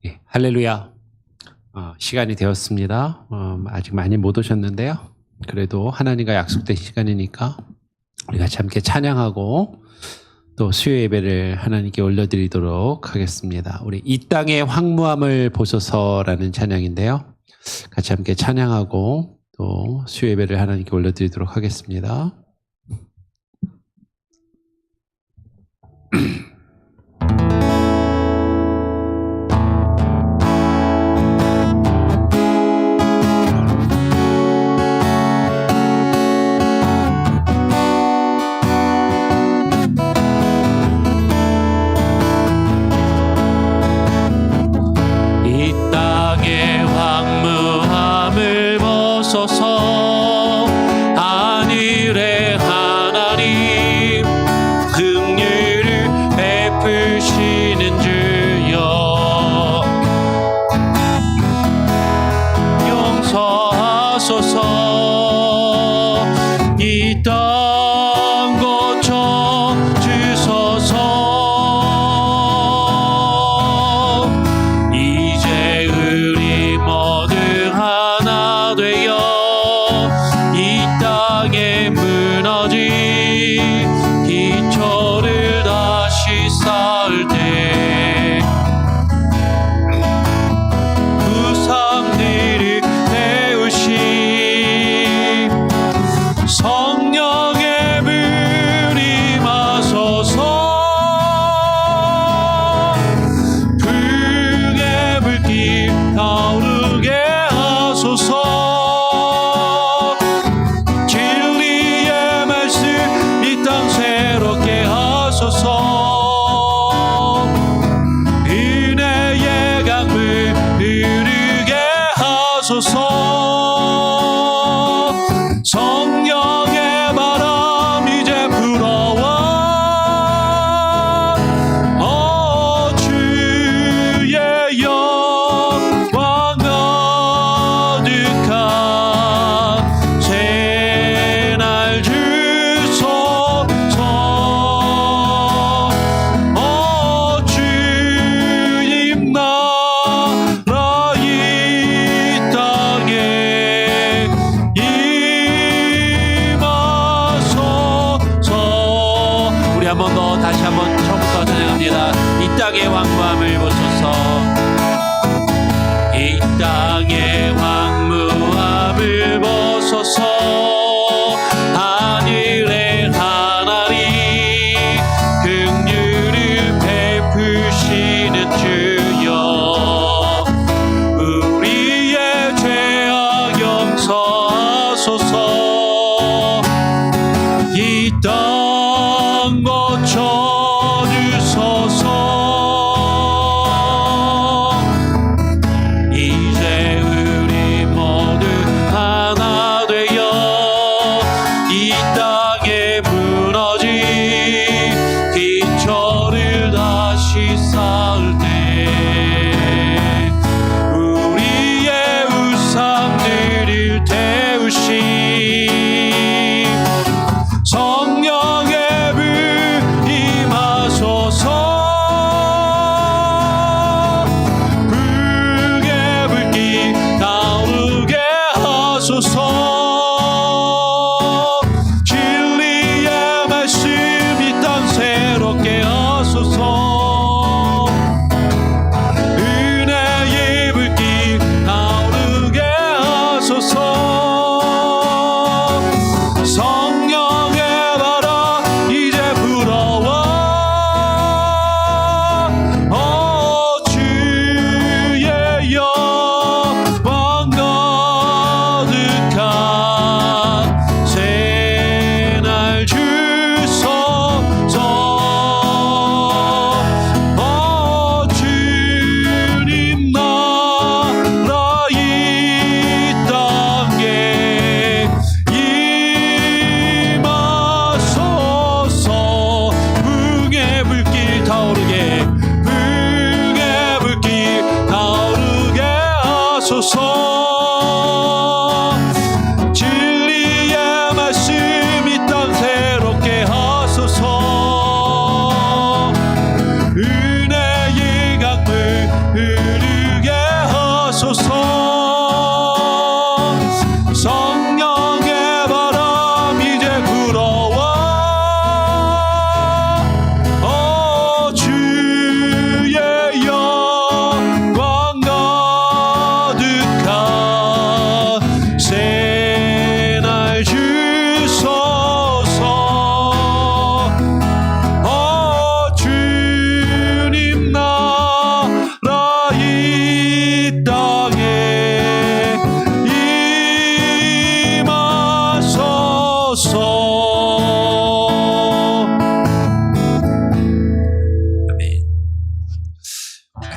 예, 할렐루야. 시간이 되었습니다. 아직 많이 못 오셨는데요. 그래도 하나님과 약속된 시간이니까 우리 같이 함께 찬양하고 또 수요 예배를 하나님께 올려드리도록 하겠습니다. 우리 이 땅의 황무함을 보소서라는 찬양인데요. 같이 함께 찬양하고 또 수요 예배를 하나님께 올려드리도록 하겠습니다. 하늘의 하나님 긍휼을 베푸시는 주여 용서하소서 이 땅 고쳐 주소서 이제 우리 모두 하나 되어 이 땅에 무너진 기초를 다시 쌓을 때 부상들을 태우시 성령의 불이 마소서 불의 불길 타오르게 하소서 은혜의 강물 흐르게 하소서 성령의 바람 이제 불어와 주의 영광 가득한 새날 주소서 다시 한번 처음부터 찬양합니다. 이 땅의 황무함을 보소서 이 땅의 황무함을 보소서 하늘의 하나님 긍휼을 베푸시는 주여 우리의 죄악 용서하소서 이 땅 고쳐 주소서 이제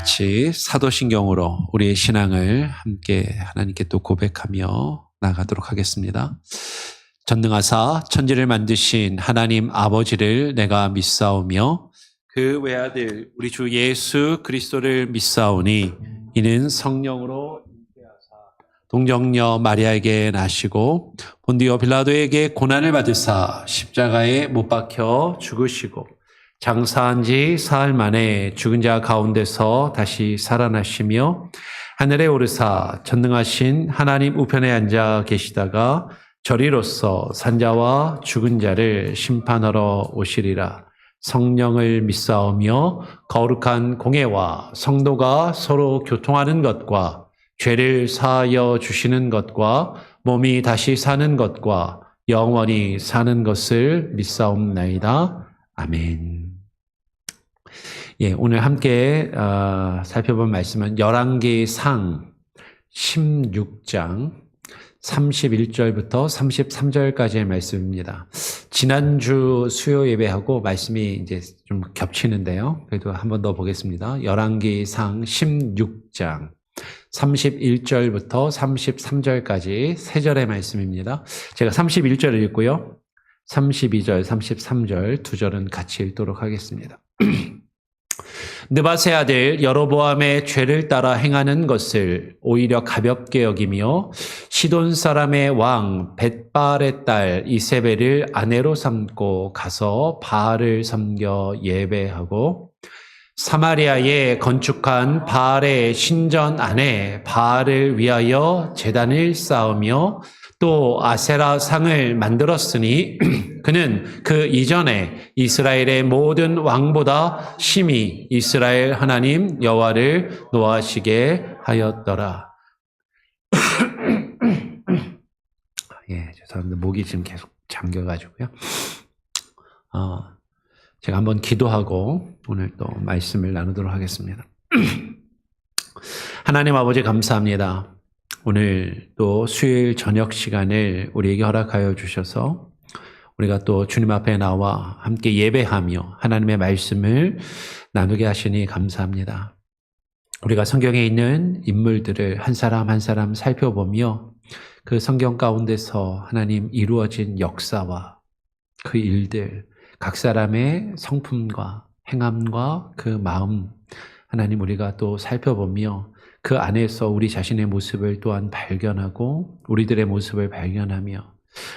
같이 사도신경으로 우리의 신앙을 함께 하나님께 또 고백하며 나가도록 하겠습니다. 전능하사 천지를 만드신 하나님 아버지를 내가 믿사오며 그 외아들 우리 주 예수 그리스도를 믿사오니 이는 성령으로 동정녀 마리아에게 나시고 본디오 빌라도에게 고난을 받으사 십자가에 못 박혀 죽으시고 장사한 지 사흘 만에 죽은 자 가운데서 다시 살아나시며 하늘에 오르사 전능하신 하나님 우편에 앉아 계시다가 저리로서 산자와 죽은 자를 심판하러 오시리라. 성령을 믿사오며 거룩한 공예와 성도가 서로 교통하는 것과 죄를 사하여 주시는 것과 몸이 다시 사는 것과 영원히 사는 것을 믿사옵나이다. 아멘. 예, 오늘 함께 살펴본 말씀은 열왕기상 16장 31절부터 33절까지의 말씀입니다. 지난주 수요 예배하고 말씀이 이제 좀 겹치는데요. 그래도 한 번 더 보겠습니다. 열왕기상 16장 31절부터 33절까지 세 절의 말씀입니다. 제가 31절을 읽고요. 32절, 33절 두 절은 같이 읽도록 하겠습니다. 느밧의 아들 여로보암의 죄를 따라 행하는 것을 오히려 가볍게 여기며 시돈 사람의 왕 벳바알의 딸 이세벨을 아내로 삼고 가서 바알을 섬겨 예배하고 사마리아에 건축한 바알의 신전 안에 바알을 위하여 제단을 쌓으며 또 아세라 상을 만들었으니 그는 그 이전에 이스라엘의 모든 왕보다 심히 이스라엘 하나님 여호와를 노하시게 하였더라. 예, 죄송합니다. 목이 지금 계속 잠겨가지고요. 제가 한번 기도하고 오늘 또 말씀을 나누도록 하겠습니다. 하나님 아버지 감사합니다. 오늘 또 수요일 저녁 시간을 우리에게 허락하여 주셔서 우리가 또 주님 앞에 나와 함께 예배하며 하나님의 말씀을 나누게 하시니 감사합니다. 우리가 성경에 있는 인물들을 한 사람 한 사람 살펴보며 그 성경 가운데서 하나님 이루어진 역사와 그 일들, 각 사람의 성품과 행함과 그 마음, 하나님 우리가 또 살펴보며 그 안에서 우리 자신의 모습을 또한 발견하고 우리들의 모습을 발견하며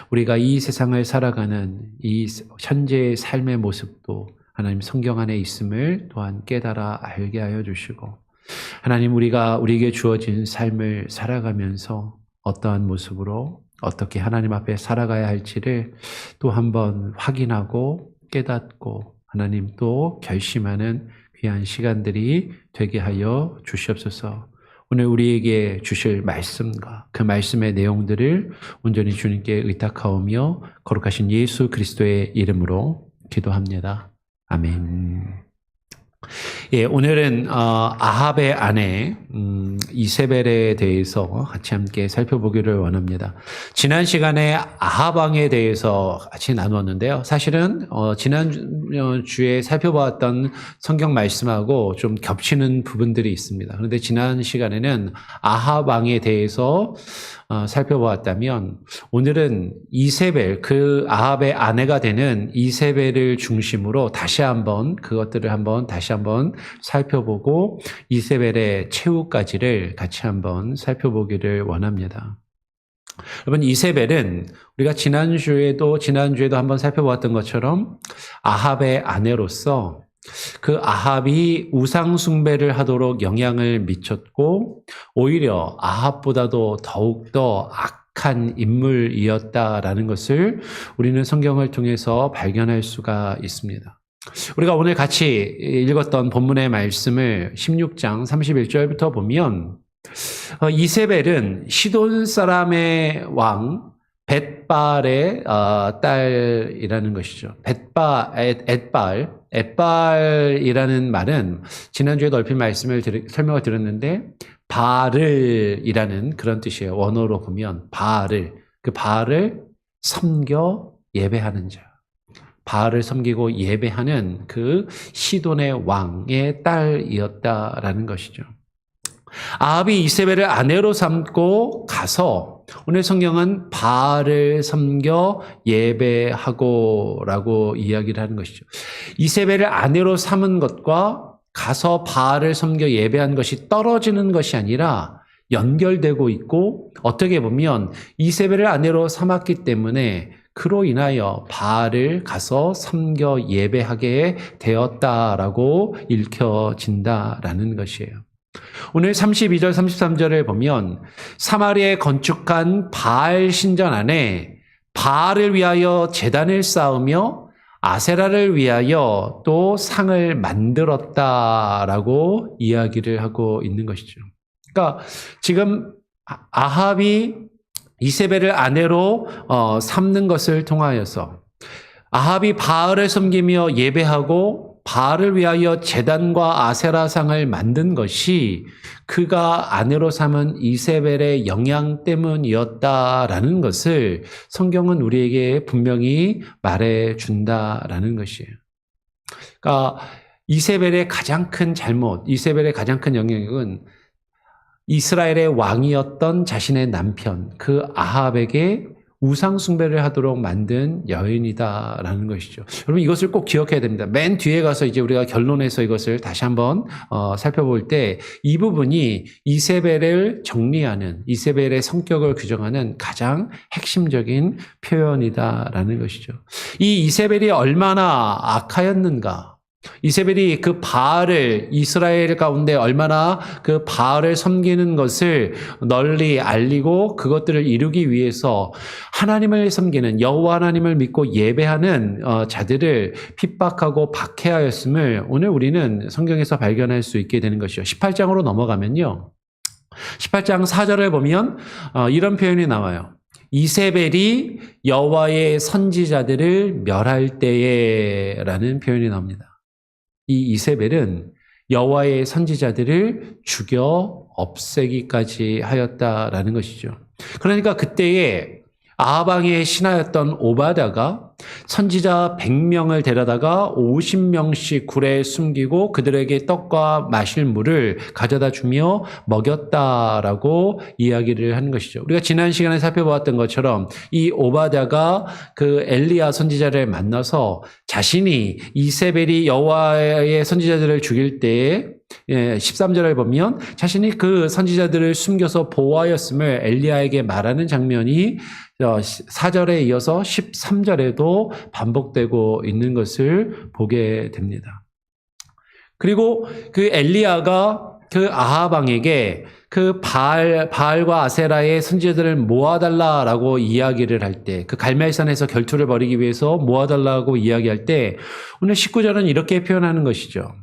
우리가 이 세상을 살아가는 이 현재의 삶의 모습도 하나님 성경 안에 있음을 또한 깨달아 알게 하여 주시고 하나님 우리가 우리에게 주어진 삶을 살아가면서 어떠한 모습으로 어떻게 하나님 앞에 살아가야 할지를 또 한번 확인하고 깨닫고 하나님 또 결심하는 귀한 시간들이 되게 하여 주시옵소서. 오늘 우리에게 주실 말씀과 그 말씀의 내용들을 온전히 주님께 의탁하오며 거룩하신 예수 그리스도의 이름으로 기도합니다. 아멘. 예, 오늘은 아합의 아내 이세벨에 대해서 같이 함께 살펴보기를 원합니다. 지난 시간에 아합 왕에 대해서 같이 나누었는데요. 사실은 지난 주에 살펴보았던 성경 말씀하고 좀 겹치는 부분들이 있습니다. 그런데 지난 시간에는 아합 왕에 대해서 살펴보았다면 오늘은 이세벨, 그 아합의 아내가 되는 이세벨을 중심으로 다시 한번 그것들을 다시 한번 살펴보고 이세벨의 최후까지를 같이 한번 살펴보기를 원합니다. 여러분, 이세벨은 우리가 지난주에도 한번 살펴보았던 것처럼 아합의 아내로서 그 아합이 우상 숭배를 하도록 영향을 미쳤고 오히려 아합보다도 더욱더 악한 인물이었다라는 것을 우리는 성경을 통해서 발견할 수가 있습니다. 우리가 오늘 같이 읽었던 본문의 말씀을 16장 31절부터 보면 이세벨은 시돈 사람의 왕 벳바알의 딸이라는 것이죠. 엣바알이라는 말은 지난주에 넓힌 설명을 드렸는데 바알이라는 그런 뜻이에요. 원어로 보면 바알을 섬겨 예배하는 자. 바알을 섬기고 예배하는 그 시돈의 왕의 딸이었다라는 것이죠. 아합이 이세벨을 아내로 삼고 가서 오늘 성경은 바알을 섬겨 예배하고라고 이야기를 하는 것이죠. 이세벨을 아내로 삼은 것과 가서 바알을 섬겨 예배한 것이 떨어지는 것이 아니라 연결되고 있고, 어떻게 보면 이세벨을 아내로 삼았기 때문에 그로 인하여 바알을 가서 섬겨 예배하게 되었다라고 읽혀진다라는 것이에요. 오늘 32절 33절을 보면 사마리아에 건축한 바알 신전 안에 바알을 위하여 제단을 쌓으며 아세라를 위하여 또 상을 만들었다라고 이야기를 하고 있는 것이죠. 그러니까 지금 아합이 이세벨을 아내로 삼는 것을 통하여서 아합이 바알을 섬기며 예배하고 바알을 위하여 제단과 아세라상을 만든 것이 그가 아내로 삼은 이세벨의 영향 때문이었다라는 것을 성경은 우리에게 분명히 말해준다라는 것이에요. 그러니까 이세벨의 가장 큰 잘못, 이세벨의 가장 큰 영향력은 이스라엘의 왕이었던 자신의 남편, 그 아합에게 우상 숭배를 하도록 만든 여인이다라는 것이죠. 여러분 이것을 꼭 기억해야 됩니다. 맨 뒤에 가서 이제 우리가 결론에서 이것을 다시 한번 살펴볼 때 이 부분이 이세벨을 정리하는, 이세벨의 성격을 규정하는 가장 핵심적인 표현이다라는 것이죠. 이 이세벨이 얼마나 악하였는가, 이세벨이 그 바알을, 이스라엘 가운데 얼마나 그 바알을 섬기는 것을 널리 알리고 그것들을 이루기 위해서 하나님을 섬기는, 여호와 하나님을 믿고 예배하는 자들을 핍박하고 박해하였음을 오늘 우리는 성경에서 발견할 수 있게 되는 것이요. 18장으로 넘어가면요, 18장 4절을 보면 이런 표현이 나와요. 이세벨이 여호와의 선지자들을 멸할 때에 라는 표현이 나옵니다. 이 이세벨은 여호와의 선지자들을 죽여 없애기까지 하였다라는 것이죠. 그러니까 그때에 아합 왕의 신하였던 오바댜가 선지자 100명을 데려다가 50명씩 굴에 숨기고 그들에게 떡과 마실 물을 가져다 주며 먹였다라고 이야기를 하는 것이죠. 우리가 지난 시간에 살펴보았던 것처럼 이 오바댜가 그 엘리야 선지자를 만나서 자신이 이세벨이 여호와의 선지자들을 죽일 때에 13절을 보면 자신이 그 선지자들을 숨겨서 보호하였음을 엘리야에게 말하는 장면이 4절에 이어서 13절에도 반복되고 있는 것을 보게 됩니다. 그리고 그 엘리야가 그 아합 왕에게 그 바알과 아세라의 선지자들을 모아달라라고 이야기를 할 때, 그 갈멜산에서 결투를 벌이기 위해서 모아달라고 이야기할 때 오늘 19절은 이렇게 표현하는 것이죠.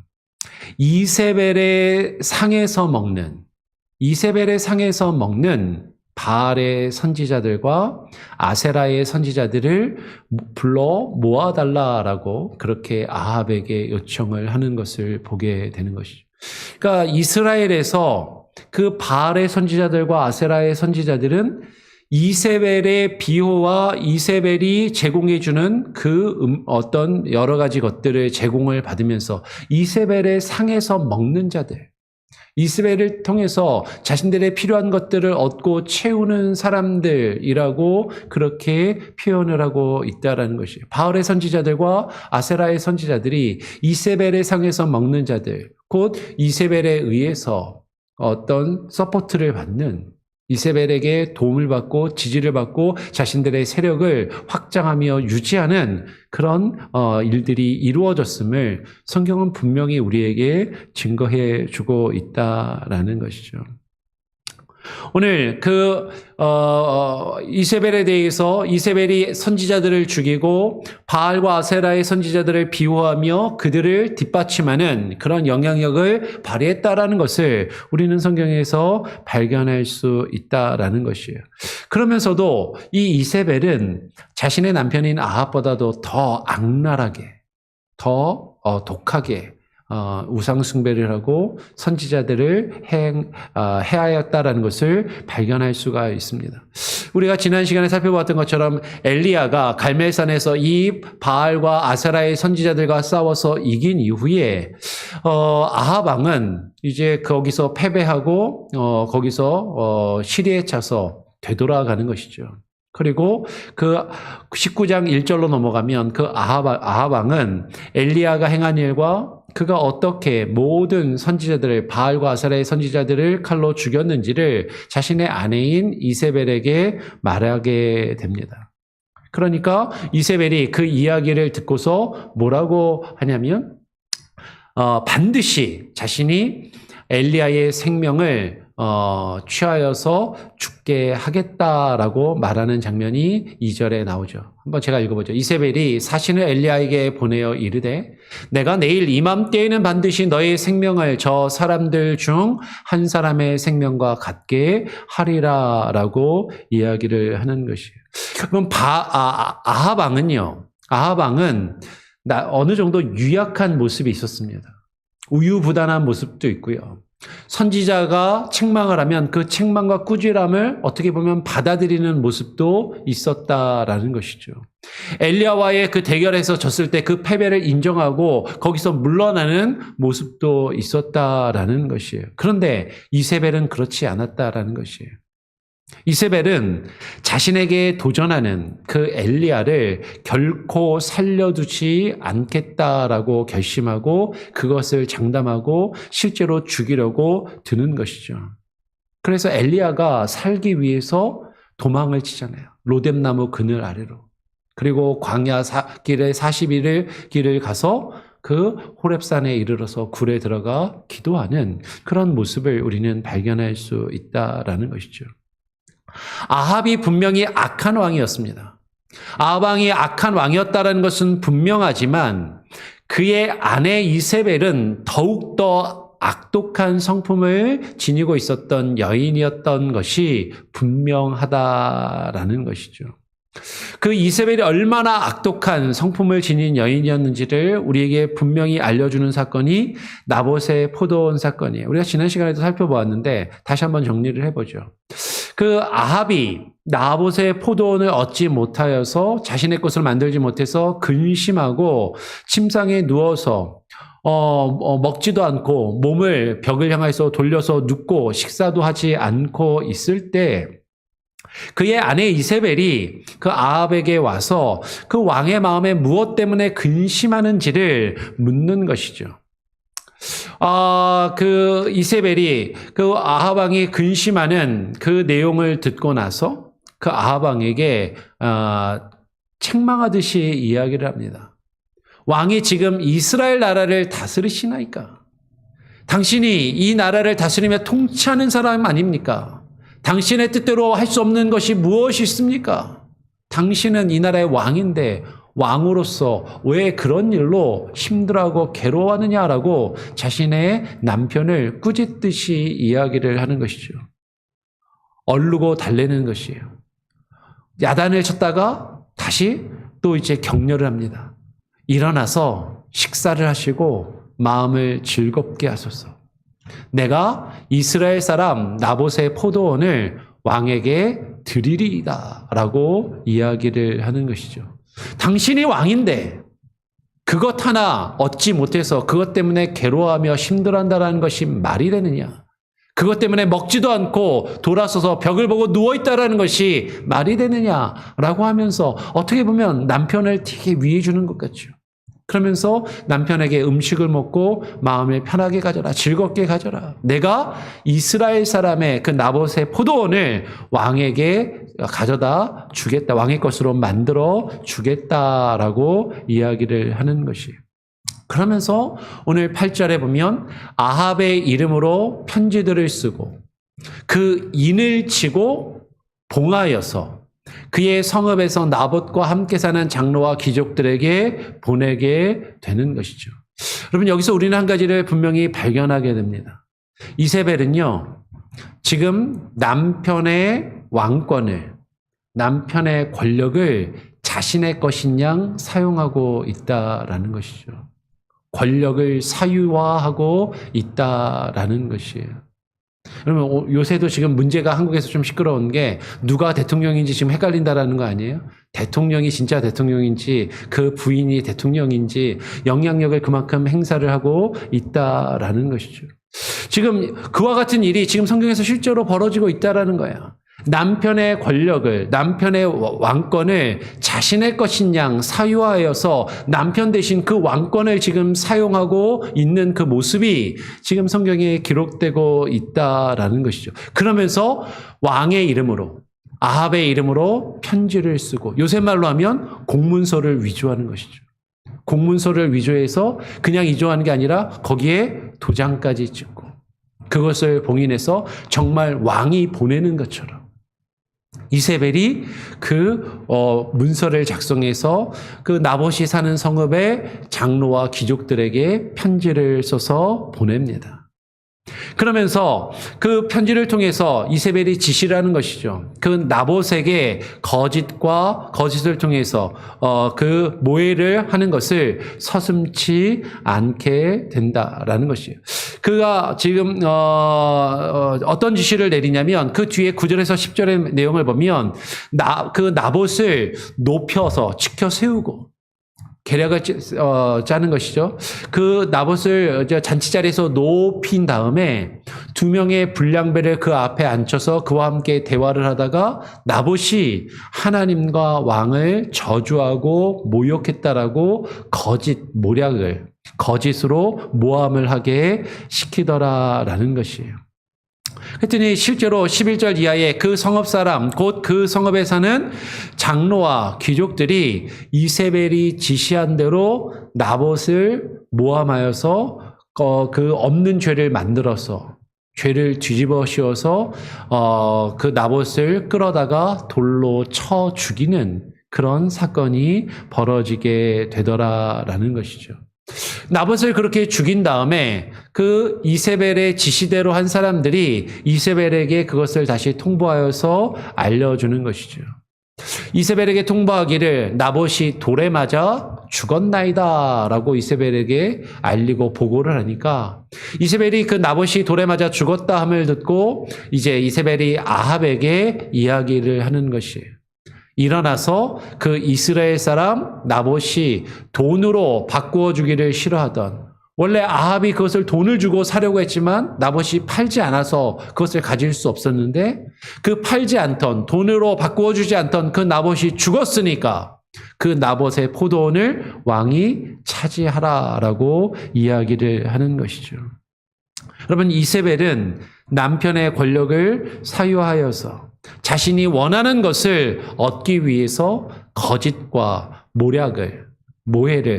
이세벨의 상에서 먹는 바알의 선지자들과 아세라의 선지자들을 불러 모아달라라고 그렇게 아합에게 요청을 하는 것을 보게 되는 것이죠. 그러니까 이스라엘에서 그 바알의 선지자들과 아세라의 선지자들은 이세벨의 비호와 이세벨이 제공해주는 그 어떤 여러 가지 것들을 제공을 받으면서 이세벨의 상에서 먹는 자들, 이세벨을 통해서 자신들의 필요한 것들을 얻고 채우는 사람들이라고 그렇게 표현을 하고 있다라는 것이에요. 바알의 선지자들과 아세라의 선지자들이 이세벨의 상에서 먹는 자들, 곧 이세벨에 의해서 어떤 서포트를 받는, 이세벨에게 도움을 받고 지지를 받고 자신들의 세력을 확장하며 유지하는 그런 일들이 이루어졌음을 성경은 분명히 우리에게 증거해 주고 있다라는 것이죠. 오늘 그 이세벨에 대해서 이세벨이 선지자들을 죽이고 바알과 아세라의 선지자들을 비호하며 그들을 뒷받침하는 그런 영향력을 발휘했다라는 것을 우리는 성경에서 발견할 수 있다라는 것이에요. 그러면서도 이 이세벨은 자신의 남편인 아합보다도 더 악랄하게, 더 독하게 우상 숭배를 하고 선지자들을 해하였다라는 것을 발견할 수가 있습니다. 우리가 지난 시간에 살펴봤던 것처럼 엘리야가 갈멜산에서 이 바알과 아세라의 선지자들과 싸워서 이긴 이후에 아합 왕은 이제 거기서 패배하고 거기서 시리에 차서 되돌아가는 것이죠. 그리고 그 19장 1절로 넘어가면 그 아합 왕은 엘리야가 행한 일과 그가 어떻게 모든 선지자들을 바알과 아세라의 선지자들을 칼로 죽였는지를 자신의 아내인 이세벨에게 말하게 됩니다. 그러니까 이세벨이 그 이야기를 듣고서 뭐라고 하냐면 반드시 자신이 엘리야의 생명을 취하여서 죽게 하겠다라고 말하는 장면이 2절에 나오죠. 한번 제가 읽어보죠. 이세벨이 사신을 엘리야에게 보내어 이르되 내가 내일 이맘때에는 반드시 너의 생명을 저 사람들 중 한 사람의 생명과 같게 하리라 라고 이야기를 하는 것이에요. 그럼 아합 왕은요. 아합 왕은 어느 정도 유약한 모습이 있었습니다. 우유부단한 모습도 있고요. 선지자가 책망을 하면 그 책망과 꾸지람을 어떻게 보면 받아들이는 모습도 있었다라는 것이죠. 엘리야와의 그 대결에서 졌을 때 그 패배를 인정하고 거기서 물러나는 모습도 있었다라는 것이에요. 그런데 이세벨은 그렇지 않았다라는 것이에요. 이세벨은 자신에게 도전하는 그 엘리야를 결코 살려두지 않겠다라고 결심하고 그것을 장담하고 실제로 죽이려고 드는 것이죠. 그래서 엘리야가 살기 위해서 도망을 치잖아요. 로뎀나무 그늘 아래로. 그리고 광야 길에 40일을 길을 가서 그 호렙산에 이르러서 굴에 들어가 기도하는 그런 모습을 우리는 발견할 수 있다라는 것이죠. 아합이 분명히 악한 왕이었습니다. 아합 왕이 악한 왕이었다는 것은 분명하지만 그의 아내 이세벨은 더욱더 악독한 성품을 지니고 있었던 여인이었던 것이 분명하다라는 것이죠. 그 이세벨이 얼마나 악독한 성품을 지닌 여인이었는지를 우리에게 분명히 알려주는 사건이 나봇의 포도원 사건이에요. 우리가 지난 시간에도 살펴보았는데 다시 한번 정리를 해보죠. 그 아합이 나봇의 포도원을 얻지 못하여서 자신의 것을 만들지 못해서 근심하고 침상에 누워서 먹지도 않고 몸을 벽을 향해서 돌려서 눕고 식사도 하지 않고 있을 때 그의 아내 이세벨이 그 아합에게 와서 그 왕의 마음에 무엇 때문에 근심하는지를 묻는 것이죠. 그 이세벨이 그 아합 왕이 근심하는 그 내용을 듣고 나서 그 아합 왕에게 책망하듯이 이야기를 합니다. 왕이 지금 이스라엘 나라를 다스리시나이까? 당신이 이 나라를 다스리며 통치하는 사람 아닙니까? 당신의 뜻대로 할 수 없는 것이 무엇이 있습니까? 당신은 이 나라의 왕인데 왕으로서 왜 그런 일로 힘들어하고 괴로워하느냐라고 자신의 남편을 꾸짖듯이 이야기를 하는 것이죠. 얼르고 달래는 것이에요. 야단을 쳤다가 다시 또 이제 격려를 합니다. 일어나서 식사를 하시고 마음을 즐겁게 하소서. 내가 이스라엘 사람 나봇의 포도원을 왕에게 드리리이다 라고 이야기를 하는 것이죠. 당신이 왕인데 그것 하나 얻지 못해서 그것 때문에 괴로워하며 힘들어한다는 것이 말이 되느냐? 그것 때문에 먹지도 않고 돌아서서 벽을 보고 누워있다는 것이 말이 되느냐라고 하면서 어떻게 보면 남편을 되게 위해 주는 것 같죠. 그러면서 남편에게 음식을 먹고 마음을 편하게 가져라, 즐겁게 가져라. 내가 이스라엘 사람의 그 나봇의 포도원을 왕에게 가져다 주겠다. 왕의 것으로 만들어 주겠다라고 이야기를 하는 것이에요. 그러면서 오늘 8절에 보면 아합의 이름으로 편지들을 쓰고 그 인을 치고 봉하여서 그의 성읍에서 나봇과 함께 사는 장로와 귀족들에게 보내게 되는 것이죠. 여러분, 여기서 우리는 한 가지를 분명히 발견하게 됩니다. 이세벨은요, 지금 남편의 왕권을, 남편의 권력을 자신의 것인 양 사용하고 있다라는 것이죠. 권력을 사유화하고 있다라는 것이에요. 그러면 요새도 지금 문제가 한국에서 좀 시끄러운 게 누가 대통령인지 지금 헷갈린다라는 거 아니에요? 대통령이 진짜 대통령인지 그 부인이 대통령인지 영향력을 그만큼 행사를 하고 있다라는 것이죠. 지금 그와 같은 일이 지금 성경에서 실제로 벌어지고 있다라는 거예요. 남편의 권력을, 남편의 왕권을 자신의 것인 양 사유화하여서 남편 대신 그 왕권을 지금 사용하고 있는 그 모습이 지금 성경에 기록되고 있다라는 것이죠. 그러면서 왕의 이름으로, 아합의 이름으로 편지를 쓰고, 요새 말로 하면 공문서를 위조하는 것이죠. 공문서를 위조해서 그냥 위조하는 게 아니라 거기에 도장까지 찍고 그것을 봉인해서 정말 왕이 보내는 것처럼 이세벨이 그 문서를 작성해서 그 나봇이 사는 성읍의 장로와 귀족들에게 편지를 써서 보냅니다. 그러면서 그 편지를 통해서 이세벨이 지시를 하는 것이죠. 그 나봇에게 거짓을 통해서 그 모해를 하는 것을 서슴지 않게 된다라는 것이에요. 그가 지금 어떤 지시를 내리냐면 그 뒤에 9절에서 10절의 내용을 보면 그 나봇을 높여서 지켜 세우고 계략을 짜는 것이죠. 그 나봇을 잔치자리에서 높인 다음에 두 명의 불량배를 그 앞에 앉혀서 그와 함께 대화를 하다가 나봇이 하나님과 왕을 저주하고 모욕했다라고 모략을 거짓으로 모함을 하게 시키더라라는 것이에요. 그랬더니 실제로 11절 이하에 그 성읍 사람, 곧 그 성읍에 사는 장로와 귀족들이 이세벨이 지시한 대로 나봇을 모함하여서 그 없는 죄를 만들어서 죄를 뒤집어 씌워서 그 나봇을 끌어다가 돌로 쳐 죽이는 그런 사건이 벌어지게 되더라라는 것이죠. 나봇을 그렇게 죽인 다음에 그 이세벨의 지시대로 한 사람들이 이세벨에게 그것을 다시 통보하여서 알려주는 것이죠. 이세벨에게 통보하기를 나봇이 돌에 맞아 죽었나이다 라고 이세벨에게 알리고 보고를 하니까 이세벨이 그 나봇이 돌에 맞아 죽었다 함을 듣고 이제 이세벨이 아합에게 이야기를 하는 것이에요. 일어나서 그 이스라엘 사람 나봇이 돈으로 바꾸어 주기를 싫어하던, 원래 아합이 그것을 돈을 주고 사려고 했지만 나봇이 팔지 않아서 그것을 가질 수 없었는데 그 팔지 않던, 돈으로 바꾸어 주지 않던 그 나봇이 죽었으니까 그 나봇의 포도원을 왕이 차지하라라고 이야기를 하는 것이죠. 여러분, 이세벨은 남편의 권력을 사유하여서 자신이 원하는 것을 얻기 위해서 거짓과 모해를,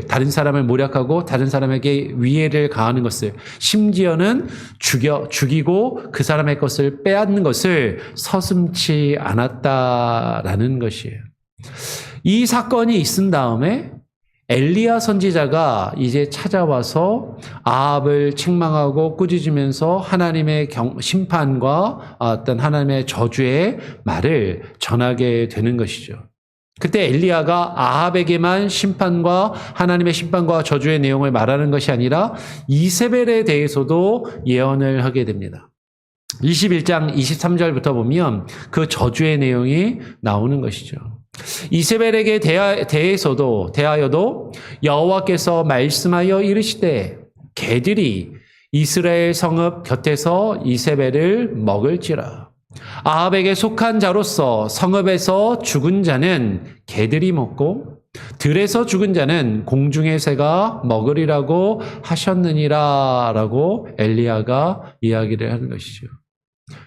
다른 사람을 모략하고 다른 사람에게 위해를 가하는 것을, 심지어는 죽이고 그 사람의 것을 빼앗는 것을 서슴지 않았다라는 것이에요. 이 사건이 있은 다음에 엘리야 선지자가 이제 찾아와서 아합을 책망하고 꾸짖으면서 하나님의 심판과 어떤 하나님의 저주의 말을 전하게 되는 것이죠. 그때 엘리야가 아합에게만 심판과 하나님의 심판과 저주의 내용을 말하는 것이 아니라 이세벨에 대해서도 예언을 하게 됩니다. 21장 23절부터 보면 그 저주의 내용이 나오는 것이죠. 이세벨에게 대하여도 여호와께서 말씀하여 이르시되 개들이 이스라엘 성읍 곁에서 이세벨을 먹을지라. 아합에게 속한 자로서 성읍에서 죽은 자는 개들이 먹고 들에서 죽은 자는 공중의 새가 먹으리라고 하셨느니라 라고 엘리야가 이야기를 하는 것이죠.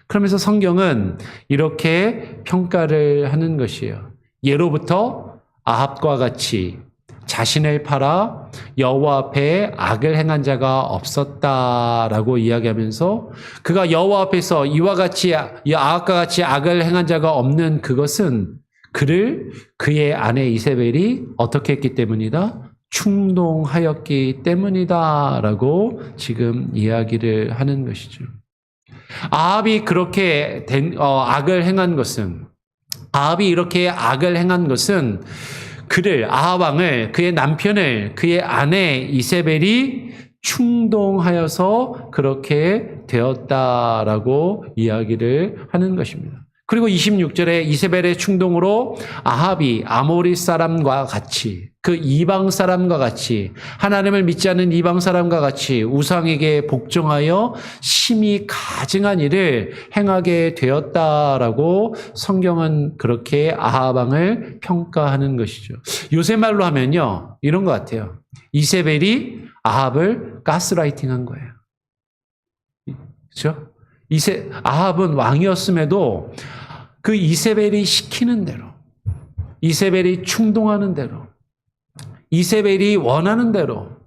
그러면서 성경은 이렇게 평가를 하는 것이에요. 예로부터 아합과 같이 자신을 팔아 여호와 앞에 악을 행한 자가 없었다라고 이야기하면서 그가 여호와 앞에서 이와 같이 아합과 같이 악을 행한 자가 없는 그것은 그의 아내 이세벨이 어떻게 했기 때문이다? 충동하였기 때문이다라고 지금 이야기를 하는 것이죠. 아합이 그렇게 아합이 이렇게 악을 행한 것은 아합 왕을, 그의 남편을, 그의 아내 이세벨이 충동하여서 그렇게 되었다라고 이야기를 하는 것입니다. 그리고 26절에 이세벨의 충동으로 아합이 아모리 사람과 같이, 그 이방 사람과 같이, 하나님을 믿지 않는 이방 사람과 같이 우상에게 복종하여 심히 가증한 일을 행하게 되었다라고 성경은 그렇게 아합 왕을 평가하는 것이죠. 요새 말로 하면요, 이런 것 같아요. 이세벨이 아합을 가스라이팅한 거예요. 그렇죠? 아합은 왕이었음에도 그 이세벨이 시키는 대로, 이세벨이 충동하는 대로, 이세벨이 원하는 대로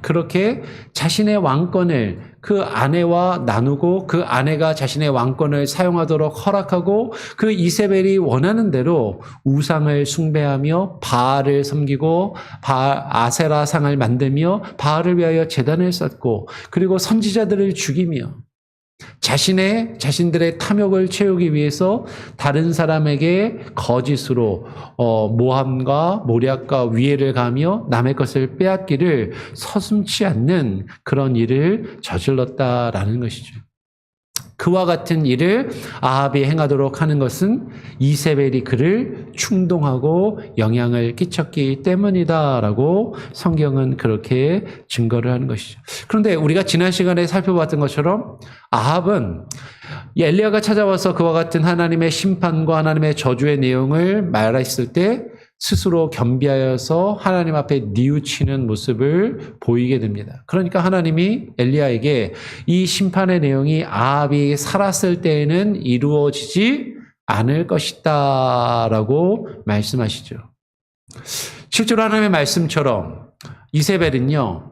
그렇게 자신의 왕권을 그 아내와 나누고 그 아내가 자신의 왕권을 사용하도록 허락하고 그 이세벨이 원하는 대로 우상을 숭배하며 바알을 섬기고 아세라상을 만들며 바알을 위하여 제단을 쌓고 그리고 선지자들을 죽이며 자신들의 탐욕을 채우기 위해서 다른 사람에게 거짓으로 모함과 모략과 위해를 가하며 남의 것을 빼앗기를 서슴지 않는 그런 일을 저질렀다라는 것이죠. 그와 같은 일을 아합이 행하도록 하는 것은 이세벨이 그를 충동하고 영향을 끼쳤기 때문이다라고 성경은 그렇게 증거를 하는 것이죠. 그런데 우리가 지난 시간에 살펴봤던 것처럼 아합은 엘리야가 찾아와서 그와 같은 하나님의 심판과 하나님의 저주의 내용을 말했을 때 스스로 겸비하여서 하나님 앞에 뉘우치는 모습을 보이게 됩니다. 그러니까 하나님이 엘리야에게 이 심판의 내용이 아합이 살았을 때에는 이루어지지 않을 것이다 라고 말씀하시죠. 실제로 하나님의 말씀처럼 이세벨은요,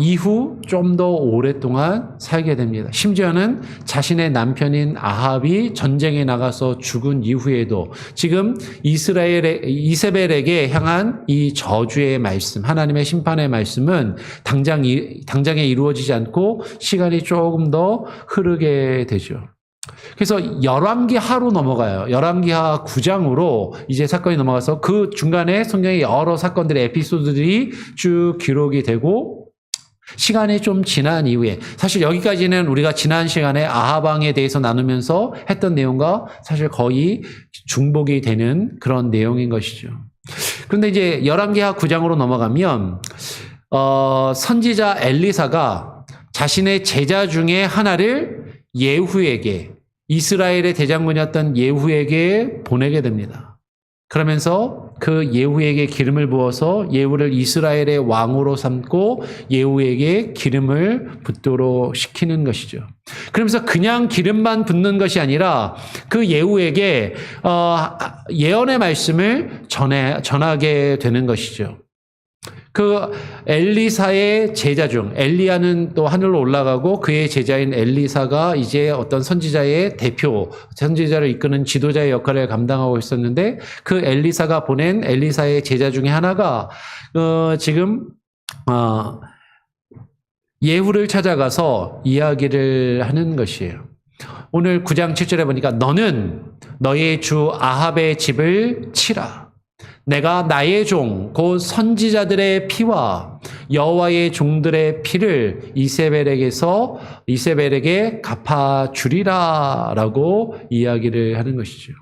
이후 좀 더 오랫동안 살게 됩니다. 심지어는 자신의 남편인 아합이 전쟁에 나가서 죽은 이후에도 지금 이세벨에게 향한 이 저주의 말씀, 하나님의 심판의 말씀은 당장에 이루어지지 않고 시간이 조금 더 흐르게 되죠. 그래서 열왕기하로 넘어가요. 열왕기하 9장으로 이제 사건이 넘어가서 그 중간에 성경의 여러 사건들의 에피소드들이 쭉 기록이 되고 시간이 좀 지난 이후에 사실 여기까지는 우리가 지난 시간에 아합 왕에 대해서 나누면서 했던 내용과 사실 거의 중복이 되는 그런 내용인 것이죠. 그런데 이제 열왕기하 9장으로 넘어가면 선지자 엘리사가 자신의 제자 중에 하나를 예후에게, 이스라엘의 대장군이었던 예후에게 보내게 됩니다. 그러면서 그 예후에게 기름을 부어서 예후를 이스라엘의 왕으로 삼고 예후에게 기름을 붓도록 시키는 것이죠. 그러면서 그냥 기름만 붓는 것이 아니라 그 예후에게 예언의 말씀을 전하게 되는 것이죠. 그 엘리사의 제자 중 엘리야는 또 하늘로 올라가고 그의 제자인 엘리사가 이제 어떤 선지자의 대표, 선지자를 이끄는 지도자의 역할을 감당하고 있었는데 그 엘리사가 보낸 엘리사의 제자 중에 하나가 지금 예후를 찾아가서 이야기를 하는 것이에요. 오늘 9장 7절에 보니까 너는 너의 주 아합의 집을 치라. 내가 나의 종 곧 선지자들의 피와 여호와의 종들의 피를 이세벨에게 갚아주리라라고 이야기를 하는 것이죠.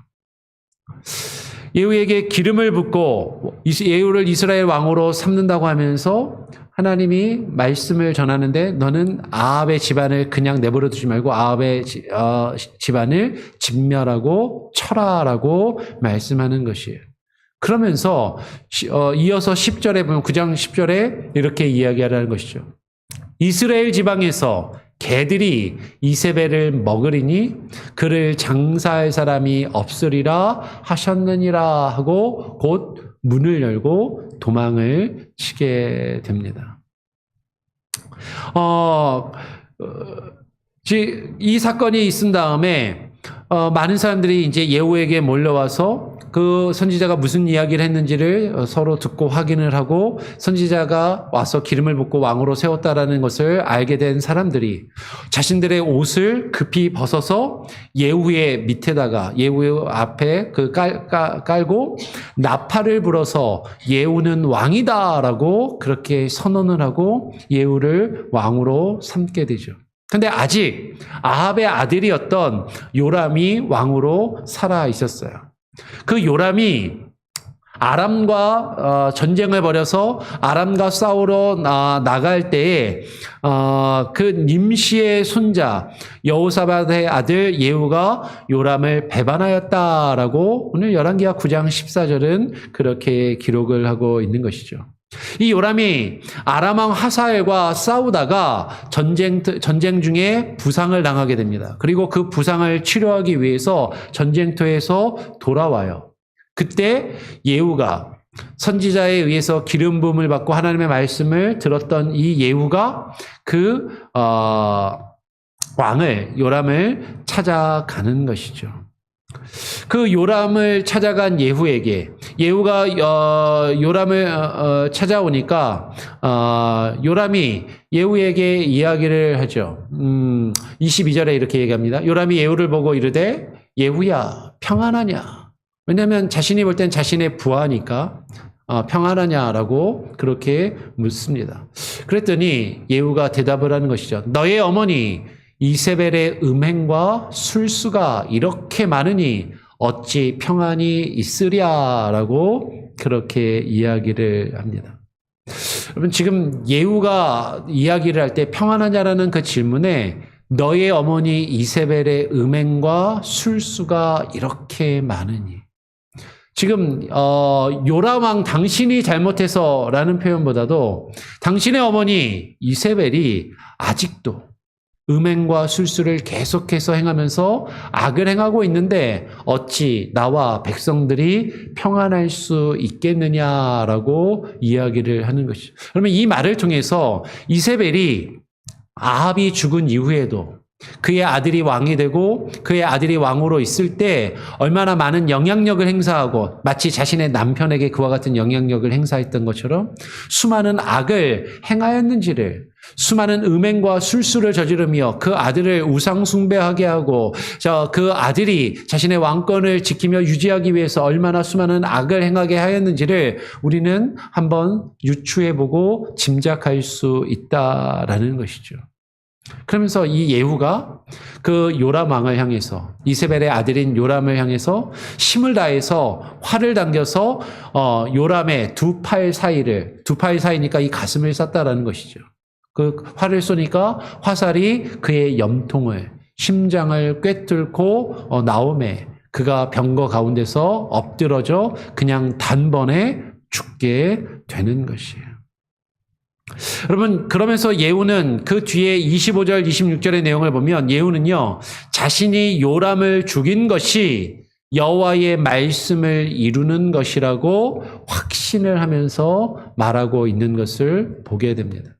예후에게 기름을 붓고 예후를 이스라엘 왕으로 삼는다고 하면서 하나님이 말씀을 전하는데 너는 아합의 집안을 그냥 내버려 두지 말고 아합의 집안을 진멸하고 철하라고 말씀하는 것이에요. 그러면서 이어서 10절에 보면 9장 10절에 이렇게 이야기하라는 것이죠. 이스라엘 지방에서 개들이 이세벨을 먹으리니 그를 장사할 사람이 없으리라 하셨느니라 하고 곧 문을 열고 도망을 치게 됩니다. 이 사건이 있은 다음에 많은 사람들이 이제 예후에게 몰려와서 그 선지자가 무슨 이야기를 했는지를 서로 듣고 확인을 하고 선지자가 와서 기름을 붓고 왕으로 세웠다라는 것을 알게 된 사람들이 자신들의 옷을 급히 벗어서 예후의 밑에다가 예후 앞에 깔고 나팔을 불어서 예후는 왕이다라고 그렇게 선언을 하고 예후를 왕으로 삼게 되죠. 근데 아직 아합의 아들이었던 요람이 왕으로 살아 있었어요. 그 요람이 아람과 전쟁을 벌여서 아람과 싸우러 나갈 때에 그 님시의 손자 여호사밧의 아들 예후가 요람을 배반하였다라고 오늘 열왕기하 9장 14절은 그렇게 기록을 하고 있는 것이죠. 이 요람이 아람왕 하사엘과 싸우다가 전쟁 중에 부상을 당하게 됩니다. 그리고 그 부상을 치료하기 위해서 전쟁터에서 돌아와요. 그때 예후가 선지자에 의해서 기름 부음을 받고 하나님의 말씀을 들었던 이 예후가 그 왕을 요람을 찾아가는 것이죠. 그 요람을 찾아간 예후에게 예후가 요람을 찾아오니까 요람이 예후에게 이야기를 하죠. 22절에 이렇게 얘기합니다. 요람이 예후를 보고 이르되 예후야 평안하냐? 왜냐하면 자신이 볼 땐 자신의 부하니까 평안하냐라고 그렇게 묻습니다. 그랬더니 예후가 대답을 하는 것이죠. 너의 어머니 이세벨의 음행과 술수가 이렇게 많으니 어찌 평안이 있으랴라고 그렇게 이야기를 합니다. 여러분 지금 예후가 이야기를 할 때 평안하냐라는 그 질문에 너의 어머니 이세벨의 음행과 술수가 이렇게 많으니 지금 요람 왕 당신이 잘못해서라는 표현보다도 당신의 어머니 이세벨이 아직도 음행과 술수를 계속해서 행하면서 악을 행하고 있는데 어찌 나와 백성들이 평안할 수 있겠느냐라고 이야기를 하는 것이죠. 그러면 이 말을 통해서 이세벨이 아합이 죽은 이후에도 그의 아들이 왕이 되고 그의 아들이 왕으로 있을 때 얼마나 많은 영향력을 행사하고 마치 자신의 남편에게 그와 같은 영향력을 행사했던 것처럼 수많은 악을 행하였는지를 수많은 음행과 술수를 저지르며 그 아들을 우상 숭배하게 하고 그 아들이 자신의 왕권을 지키며 유지하기 위해서 얼마나 수많은 악을 행하게 하였는지를 우리는 한번 유추해보고 짐작할 수 있다라는 것이죠. 그러면서 이 예후가 그 요람 왕을 향해서 이세벨의 아들인 요람을 향해서 힘을 다해서 활을 당겨서 요람의 두 팔 사이니까 이 가슴을 쐈다라는 것이죠. 그 활을 쏘니까 화살이 그의 염통을 심장을 꿰뚫고 나오매 그가 병거 가운데서 엎드러져 그냥 단번에 죽게 되는 것이에요. 여러분 그러면서 예후는 그 뒤에 25절 26절의 내용을 보면 예후는요 자신이 요람을 죽인 것이 여호와의 말씀을 이루는 것이라고 확신을 하면서 말하고 있는 것을 보게 됩니다.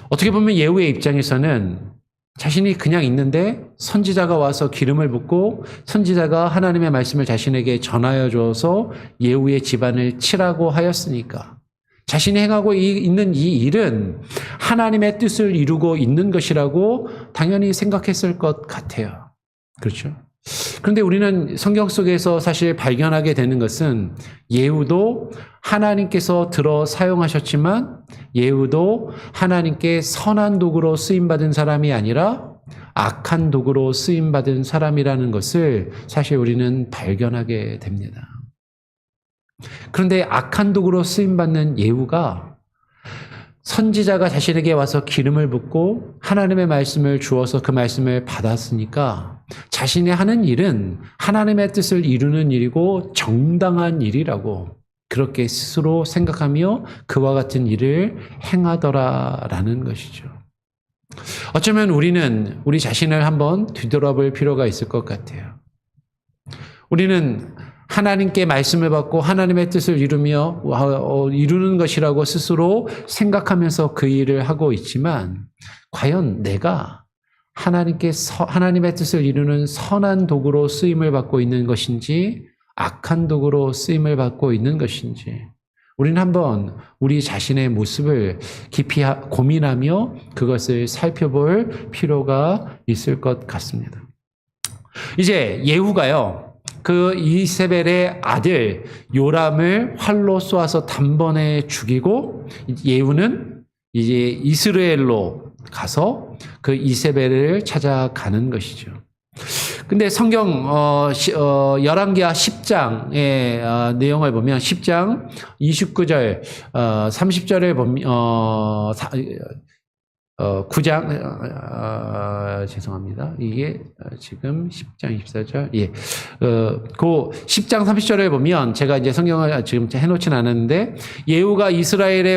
어떻게 보면 예후의 입장에서는 자신이 그냥 있는데 선지자가 와서 기름을 붓고 선지자가 하나님의 말씀을 자신에게 전하여 줘서 예후의 집안을 치라고 하였으니까 자신이 행하고 있는 이 일은 하나님의 뜻을 이루고 있는 것이라고 당연히 생각했을 것 같아요. 그렇죠? 그런데 우리는 성경 속에서 사실 발견하게 되는 것은 예후도 하나님께서 들어 사용하셨지만 예후도 하나님께 선한 도구로 쓰임받은 사람이 아니라 악한 도구로 쓰임받은 사람이라는 것을 사실 우리는 발견하게 됩니다. 그런데 악한 도구로 쓰임받는 예후가 선지자가 자신에게 와서 기름을 붓고 하나님의 말씀을 주어서 그 말씀을 받았으니까 자신이 하는 일은 하나님의 뜻을 이루는 일이고 정당한 일이라고 그렇게 스스로 생각하며 그와 같은 일을 행하더라라는 것이죠. 어쩌면 우리는 우리 자신을 한번 뒤돌아볼 필요가 있을 것 같아요. 우리는 하나님께 말씀을 받고 하나님의 뜻을 이루며 이루는 것이라고 스스로 생각하면서 그 일을 하고 있지만 과연 내가 하나님의 뜻을 이루는 선한 도구로 쓰임을 받고 있는 것인지 악한 도구로 쓰임을 받고 있는 것인지 우리는 한번 우리 자신의 모습을 깊이 고민하며 그것을 살펴볼 필요가 있을 것 같습니다. 이제 예후가요, 그 이세벨의 아들 요람을 활로 쏘아서 단번에 죽이고 열왕기하 이제 이스라엘로 가서 그 이세벨을 찾아가는 것이죠. 근데 성경 열왕기하 10장의 내용을 보면 10장 29절 30절을 보면 9장 죄송합니다. 이게 지금 10장 24절 그 10장 30절을 보면 제가 이제 성경을 지금 해놓진 않았는데 예후가 이스라엘에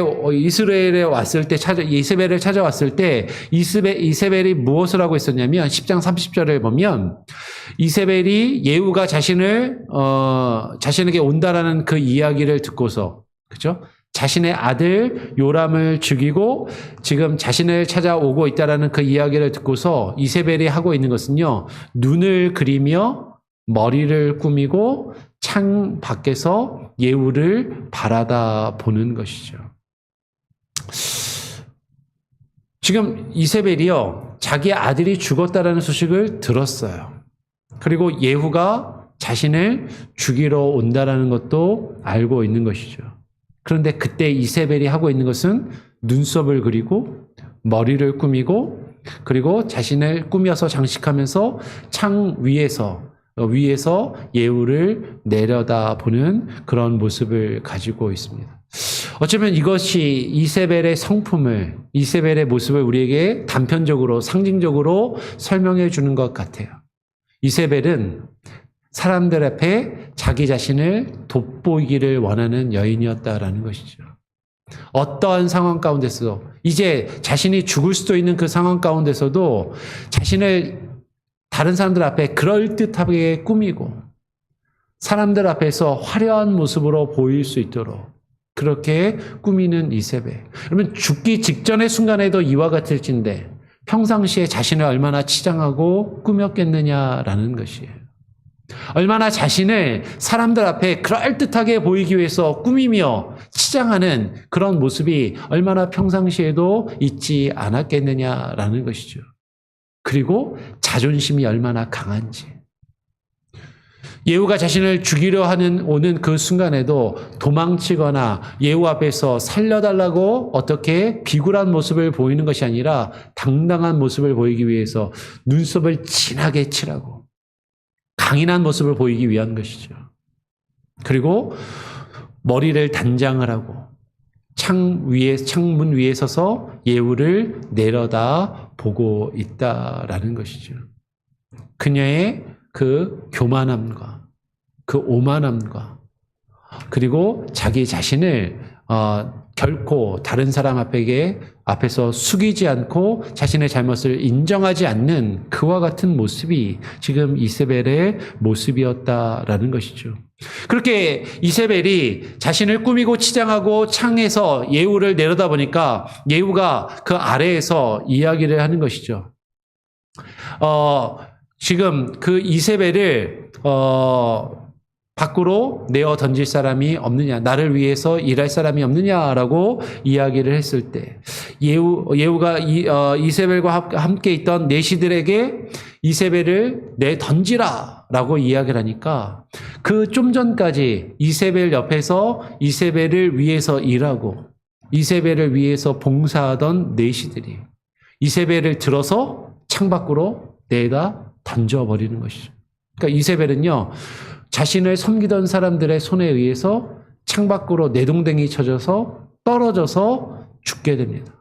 왔을 때 이세벨을 찾아왔을 때 이세벨이 무엇을 하고 있었냐면 10장 30절을 보면 이세벨이 예후가 자신에게 온다라는 그 이야기를 듣고서 그죠? 자신의 아들 요람을 죽이고 지금 자신을 찾아오고 있다라는 그 이야기를 듣고서 이세벨이 하고 있는 것은요, 눈을 그리며 머리를 꾸미고 창 밖에서 예후를 바라다 보는 것이죠. 지금 이세벨이요, 자기 아들이 죽었다라는 소식을 들었어요. 그리고 예후가 자신을 죽이러 온다라는 것도 알고 있는 것이죠. 그런데 그때 이세벨이 하고 있는 것은 눈썹을 그리고 머리를 꾸미고 그리고 자신을 꾸며서 장식하면서 창 위에서 예후를 내려다보는 그런 모습을 가지고 있습니다. 어쩌면 이것이 이세벨의 성품을, 이세벨의 모습을 우리에게 단편적으로 상징적으로 설명해 주는 것 같아요. 이세벨은 사람들 앞에 자기 자신을 돋보이기를 원하는 여인이었다라는 것이죠. 어떠한 상황 가운데서도 이제 자신이 죽을 수도 있는 그 상황 가운데서도 자신을 다른 사람들 앞에 그럴듯하게 꾸미고 사람들 앞에서 화려한 모습으로 보일 수 있도록 그렇게 꾸미는 이세벨. 그러면 죽기 직전의 순간에도 이와 같을진데 평상시에 자신을 얼마나 치장하고 꾸몄겠느냐라는 것이에요. 얼마나 자신을 사람들 앞에 그럴듯하게 보이기 위해서 꾸미며 치장하는 그런 모습이 얼마나 평상시에도 있지 않았겠느냐라는 것이죠. 그리고 자존심이 얼마나 강한지. 예후가 자신을 죽이려 오는 그 순간에도 도망치거나 예후 앞에서 살려달라고 어떻게 비굴한 모습을 보이는 것이 아니라 당당한 모습을 보이기 위해서 눈썹을 진하게 칠하고 강인한 모습을 보이기 위한 것이죠. 그리고 머리를 단장을 하고 창문 위에 서서 예후를 내려다 보고 있다라는 것이죠. 그녀의 그 교만함과 그 오만함과 그리고 자기 자신을 결코 다른 사람 앞에서 숙이지 않고 자신의 잘못을 인정하지 않는 그와 같은 모습이 지금 이세벨의 모습이었다라는 것이죠. 그렇게 이세벨이 자신을 꾸미고 치장하고 창에서 예후를 내려다보니까 예후가 그 아래에서 이야기를 하는 것이죠. 지금 그 이세벨을 밖으로 내어 던질 사람이 없느냐, 나를 위해서 일할 사람이 없느냐라고 이야기를 했을 때 예후가 이세벨과 함께 있던 내시들에게 이세벨을 내 던지라라고 이야기를 하니까 그 좀 전까지 이세벨 옆에서 이세벨을 위해서 일하고 이세벨을 위해서 봉사하던 내시들이 이세벨을 들어서 창밖으로 내다 던져버리는 것이죠. 그러니까 이세벨은요, 자신을 섬기던 사람들의 손에 의해서 창밖으로 내동댕이 쳐져서 떨어져서 죽게 됩니다.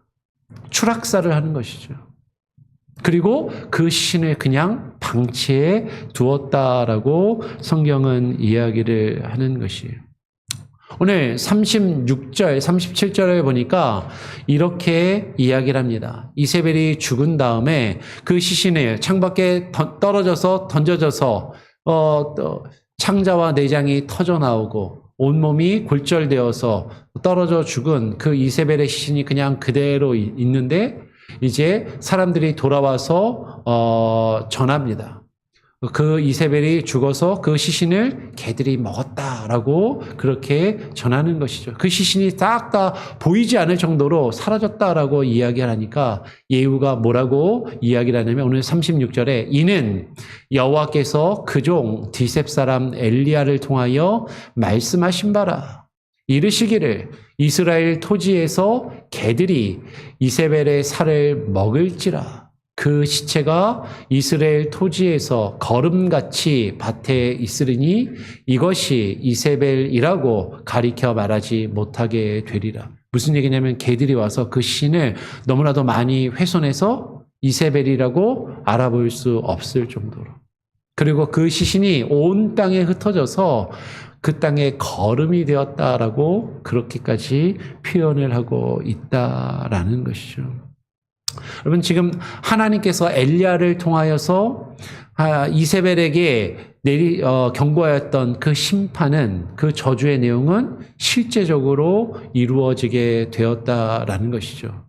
추락사를 하는 것이죠. 그리고 그 시신을 그냥 방치해 두었다라고 성경은 이야기를 하는 것이에요. 오늘 36절, 37절을 보니까 이렇게 이야기를 합니다. 이세벨이 죽은 다음에 그 시신을 창밖에 던져져서 창자와 내장이 터져 나오고 온몸이 골절되어서 떨어져 죽은 그 이세벨의 시신이 그냥 그대로 있는데 이제 사람들이 돌아와서 전합니다. 그 이세벨이 죽어서 그 시신을 개들이 먹었다라고 그렇게 전하는 것이죠. 그 시신이 싹 다 보이지 않을 정도로 사라졌다라고 이야기를 하니까 예후가 뭐라고 이야기를 하냐면 오늘 36절에 이는 여호와께서 그 종 디셉 사람 엘리야를 통하여 말씀하신 바라. 이르시기를 이스라엘 토지에서 개들이 이세벨의 살을 먹을지라. 그 시체가 이스라엘 토지에서 거름같이 밭에 있으리니 이것이 이세벨이라고 가리켜 말하지 못하게 되리라. 무슨 얘기냐면 개들이 와서 그 시신을 너무나도 많이 훼손해서 이세벨이라고 알아볼 수 없을 정도로. 그리고 그 시신이 온 땅에 흩어져서 그 땅에 거름이 되었다라고 그렇게까지 표현을 하고 있다라는 것이죠. 여러분 지금 하나님께서 엘리야를 통하여서 이세벨에게 경고하였던 그 심판은 그 저주의 내용은 실제적으로 이루어지게 되었다라는 것이죠.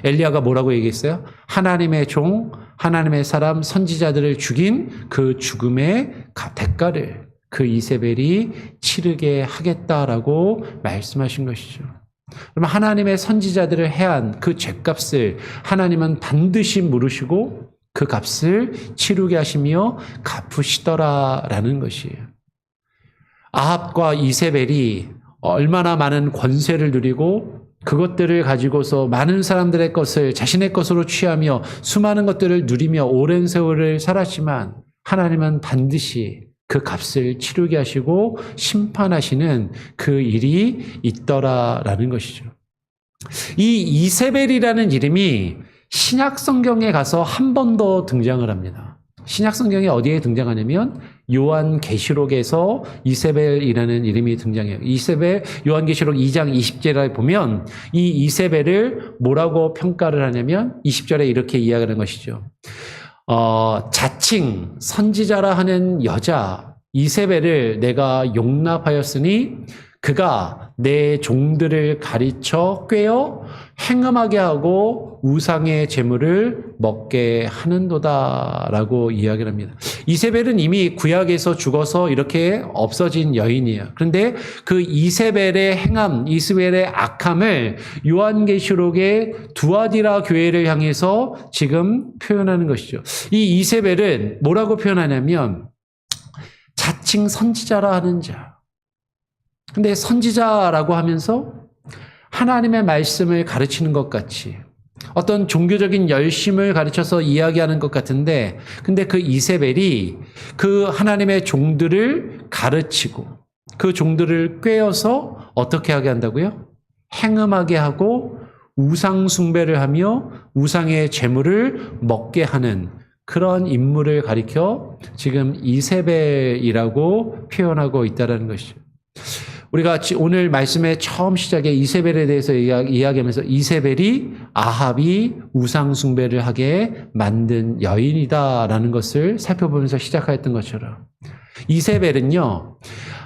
엘리야가 뭐라고 얘기했어요? 하나님의 종, 하나님의 사람, 선지자들을 죽인 그 죽음의 대가를 그 이세벨이 치르게 하겠다라고 말씀하신 것이죠. 그러면 하나님의 선지자들을 해한 그 죗값을 하나님은 반드시 물으시고 그 값을 치르게 하시며 갚으시더라라는 것이에요. 아합과 이세벨이 얼마나 많은 권세를 누리고 그것들을 가지고서 많은 사람들의 것을 자신의 것으로 취하며 수많은 것들을 누리며 오랜 세월을 살았지만 하나님은 반드시 그 값을 치르게 하시고 심판하시는 그 일이 있더라라는 것이죠. 이 이세벨이라는 이름이 신약 성경에 가서 한 번 더 등장을 합니다. 신약 성경에 어디에 등장하냐면 요한계시록에서 이세벨이라는 이름이 등장해요. 이세벨 요한계시록 2장 20절에 보면 이 이세벨을 뭐라고 평가를 하냐면 20절에 이렇게 이야기하는 것이죠. 자칭 선지자라 하는 여자 이세벨을 내가 용납하였으니 그가 내 종들을 가르쳐 꿰어 행음하게 하고 우상의 제물을 먹게 하는도다라고 이야기를 합니다. 이세벨은 이미 구약에서 죽어서 이렇게 없어진 여인이에요. 그런데 그 이세벨의 행함, 이세벨의 악함을 요한계시록의 두아디라 교회를 향해서 지금 표현하는 것이죠. 이 이세벨은 뭐라고 표현하냐면 자칭 선지자라 하는 자. 근데 선지자라고 하면서 하나님의 말씀을 가르치는 것 같이 어떤 종교적인 열심을 가르쳐서 이야기하는 것 같은데 근데 그 이세벨이 그 하나님의 종들을 가르치고 그 종들을 꿰어서 어떻게 하게 한다고요? 행음하게 하고 우상 숭배를 하며 우상의 제물을 먹게 하는 그런 인물을 가리켜 지금 이세벨이라고 표현하고 있다는 것이죠. 우리가 오늘 말씀의 처음 시작에 이세벨에 대해서 이야기하면서 이세벨이 아합이 우상 숭배를 하게 만든 여인이다라는 것을 살펴보면서 시작하였던 것처럼 이세벨은요.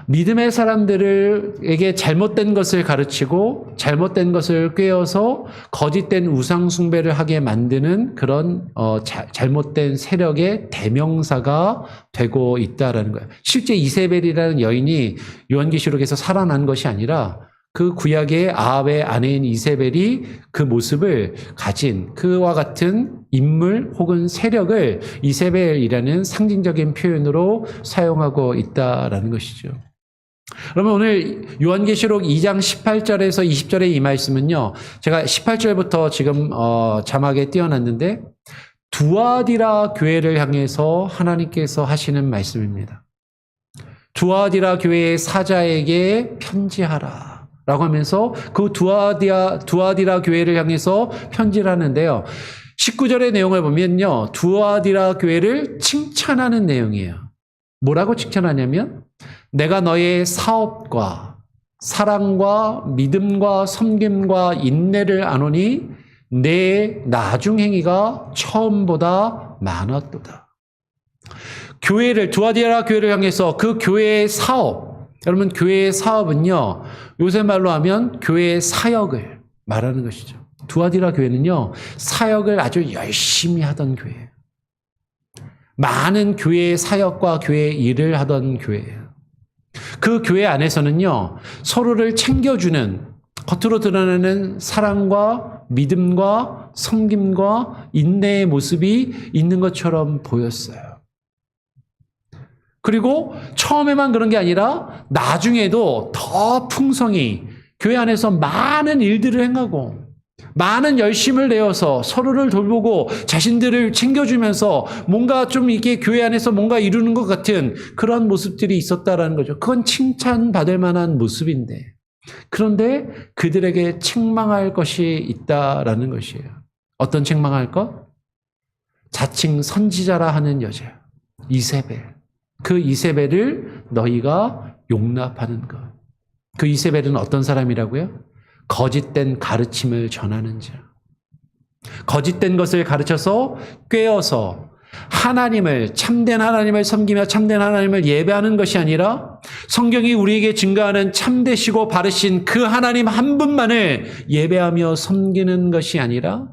믿음의 사람들에게 잘못된 것을 가르치고 잘못된 것을 꿰어서 거짓된 우상 숭배를 하게 만드는 그런 잘못된 세력의 대명사가 되고 있다라는 거예요. 실제 이세벨이라는 여인이 요한계시록에서 살아난 것이 아니라 그 구약의 아합의 아내인 이세벨이 그 모습을 가진 그와 같은 인물 혹은 세력을 이세벨이라는 상징적인 표현으로 사용하고 있다라는 것이죠. 그러면 오늘 요한계시록 2장 18절에서 20절의 이 말씀은요. 제가 18절부터 지금 자막에 띄워놨는데 두아디라 교회를 향해서 하나님께서 하시는 말씀입니다. 두아디라 교회의 사자에게 편지하라. 라고 하면서 그 두아디라 교회를 향해서 편지를 하는데요. 19절의 내용을 보면요. 두아디라 교회를 칭찬하는 내용이에요. 뭐라고 칭찬하냐면 내가 너의 사업과 사랑과 믿음과 섬김과 인내를 아노니 내 나중행위가 처음보다 많았도다. 교회를 두아디라 교회를 향해서 그 교회의 사업 여러분 교회의 사업은요. 요새 말로 하면 교회의 사역을 말하는 것이죠. 두아디라 교회는요. 사역을 아주 열심히 하던 교회예요. 많은 교회 사역과 교회 일을 하던 교회예요. 그 교회 안에서는요, 서로를 챙겨주는, 겉으로 드러나는 사랑과 믿음과 섬김과 인내의 모습이 있는 것처럼 보였어요. 그리고 처음에만 그런 게 아니라 나중에도 더 풍성히 교회 안에서 많은 일들을 행하고 많은 열심을 내어서 서로를 돌보고 자신들을 챙겨주면서 뭔가 좀 이게 교회 안에서 뭔가 이루는 것 같은 그런 모습들이 있었다라는 거죠. 그건 칭찬받을 만한 모습인데, 그런데 그들에게 책망할 것이 있다라는 것이에요. 어떤 책망할 것? 자칭 선지자라 하는 여자 이세벨. 그 이세벨을 너희가 용납하는 것. 그 이세벨은 어떤 사람이라고요? 거짓된 가르침을 전하는 자. 거짓된 것을 가르쳐서 꿰어서 하나님을, 참된 하나님을 섬기며 참된 하나님을 예배하는 것이 아니라 성경이 우리에게 증거하는 참되시고 바르신 그 하나님 한 분만을 예배하며 섬기는 것이 아니라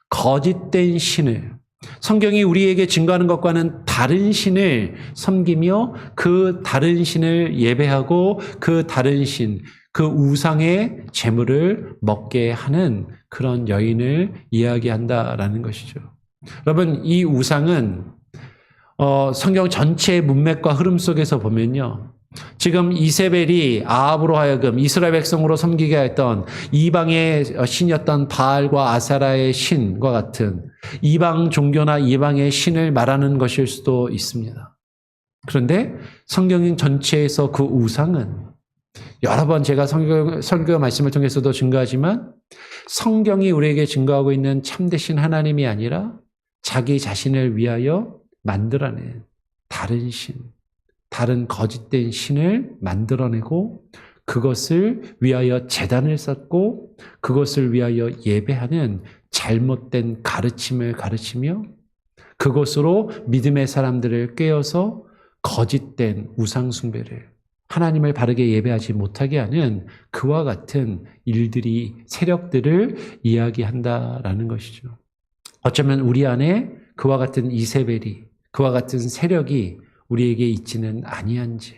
거짓된 신을, 성경이 우리에게 증거하는 것과는 다른 신을 섬기며 그 다른 신을 예배하고 그 다른 신, 그 우상의 재물을 먹게 하는 그런 여인을 이야기한다라는 것이죠. 여러분, 이 우상은 성경 전체의 문맥과 흐름 속에서 보면요, 지금 이세벨이 아합으로 하여금 이스라엘 백성으로 섬기게 했던 이방의 신이었던 바알과 아세라의 신과 같은 이방 종교나 이방의 신을 말하는 것일 수도 있습니다. 그런데 성경 전체에서 그 우상은 여러 번 제가 설교 말씀을 통해서도 증거하지만 성경이 우리에게 증거하고 있는 참되신 하나님이 아니라 자기 자신을 위하여 만들어낸 다른 신, 다른 거짓된 신을 만들어내고 그것을 위하여 제단을 쌓고 그것을 위하여 예배하는 잘못된 가르침을 가르치며 그것으로 믿음의 사람들을 꿰어서 거짓된 우상 숭배를, 하나님을 바르게 예배하지 못하게 하는 그와 같은 일들이, 세력들을 이야기한다라는 것이죠. 어쩌면 우리 안에 그와 같은 이세벨이, 그와 같은 세력이 우리에게 있지는 아니한지,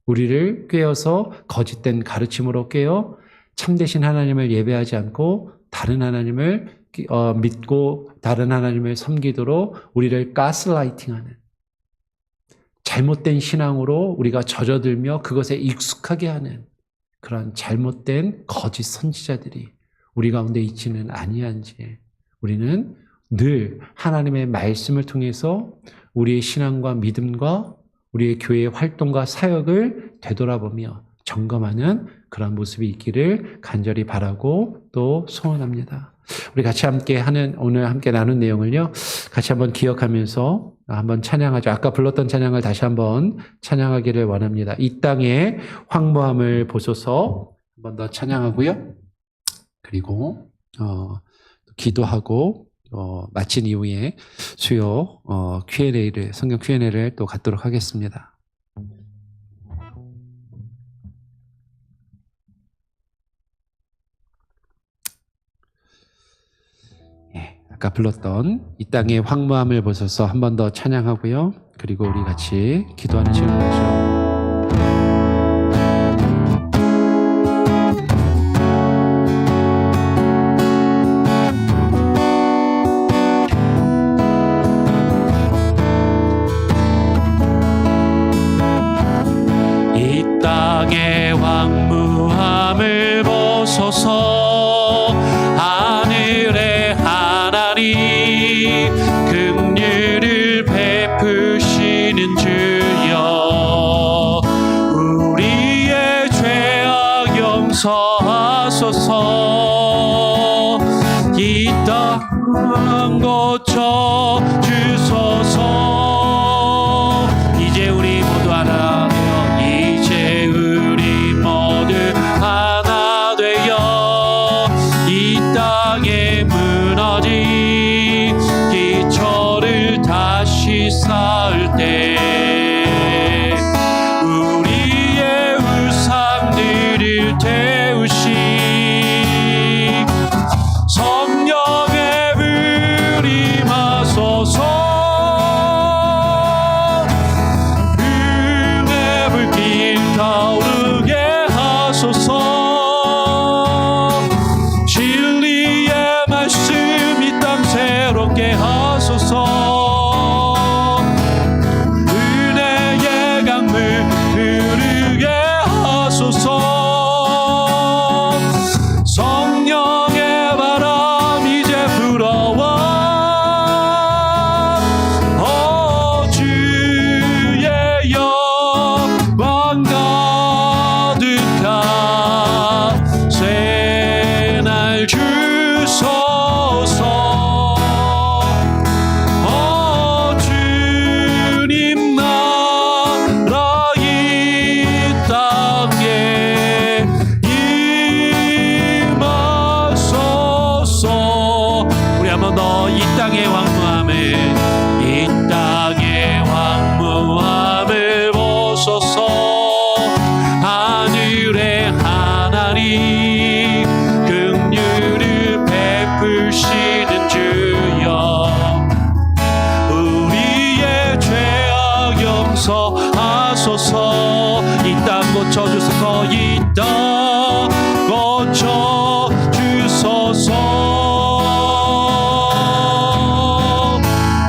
우리를 꿰어서 거짓된 가르침으로 꿰어 참되신 하나님을 예배하지 않고 다른 하나님을 믿고 다른 하나님을 섬기도록 우리를 가스라이팅하는, 잘못된 신앙으로 우리가 젖어들며 그것에 익숙하게 하는 그런 잘못된 거짓 선지자들이 우리 가운데 있지는 아니한지, 우리는 늘 하나님의 말씀을 통해서 우리의 신앙과 믿음과 우리의 교회의 활동과 사역을 되돌아보며 점검하는 그런 모습이 있기를 간절히 바라고 또 소원합니다. 우리 같이 함께 오늘 함께 나눈 내용을요, 같이 한번 기억하면서 한번 찬양하죠. 아까 불렀던 찬양을 다시 한번 찬양하기를 원합니다. 이 땅의 황무함을 보소서 한번 더 찬양하고요. 그리고 기도하고 마친 이후에 수요 Q&A를, 성경 Q&A를 또 갖도록 하겠습니다. 아까 불렀던 이 땅의 황무함을 보셔서 한 번 더 찬양하고요. 그리고 우리 같이 기도하는 시간을 가죠. 이 땅의 황무함을 보소서, 하늘의 하나님 긍휼을 베푸시는 주여, 우리의 죄악 용서하소서. 이 땅 고쳐 주소서. 이제 우리 모두 하나 되어, 이제 우리 모두 하나 되어 이 땅에 무너진 기초를 다시 쌓을 때 우리의 우상들을 태우시 성령의 불 임하소서. 새롭게 하소서. 은혜의 강물 흐르게 하소서. 성령의 바람 이제 불어와 주의 영광 가득한 새날 주소서. 주님 나라 이 땅에 임하소서. 우리 한번 더 이 땅의 황무함을 보소서. 하늘의 하나님 긍휼을 베푸시는 주여, 우리의 죄악 용서하소서. 이 땅 고쳐주소서. 이 땅 고쳐주소서.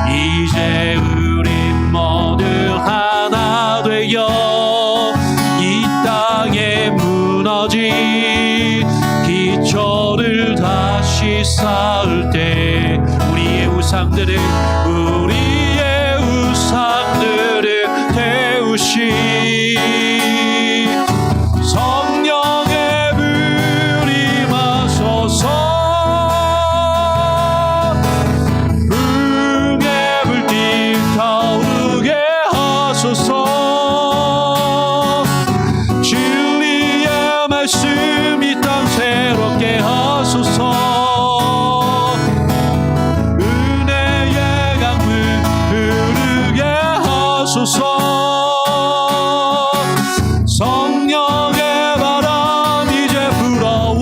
이제 우린 모두 하나 되어 이 땅에 무너진 기초를 다시 쌓을 때 우리의 우상들을 태우시 성령의 불 임하소서. 흥의 불빛 타오르게 하소서. 진리의 말씀 이 땅 새롭게 하소서. 은혜의 강물 흐르게 하소서. 성령의 바람 이제 불어와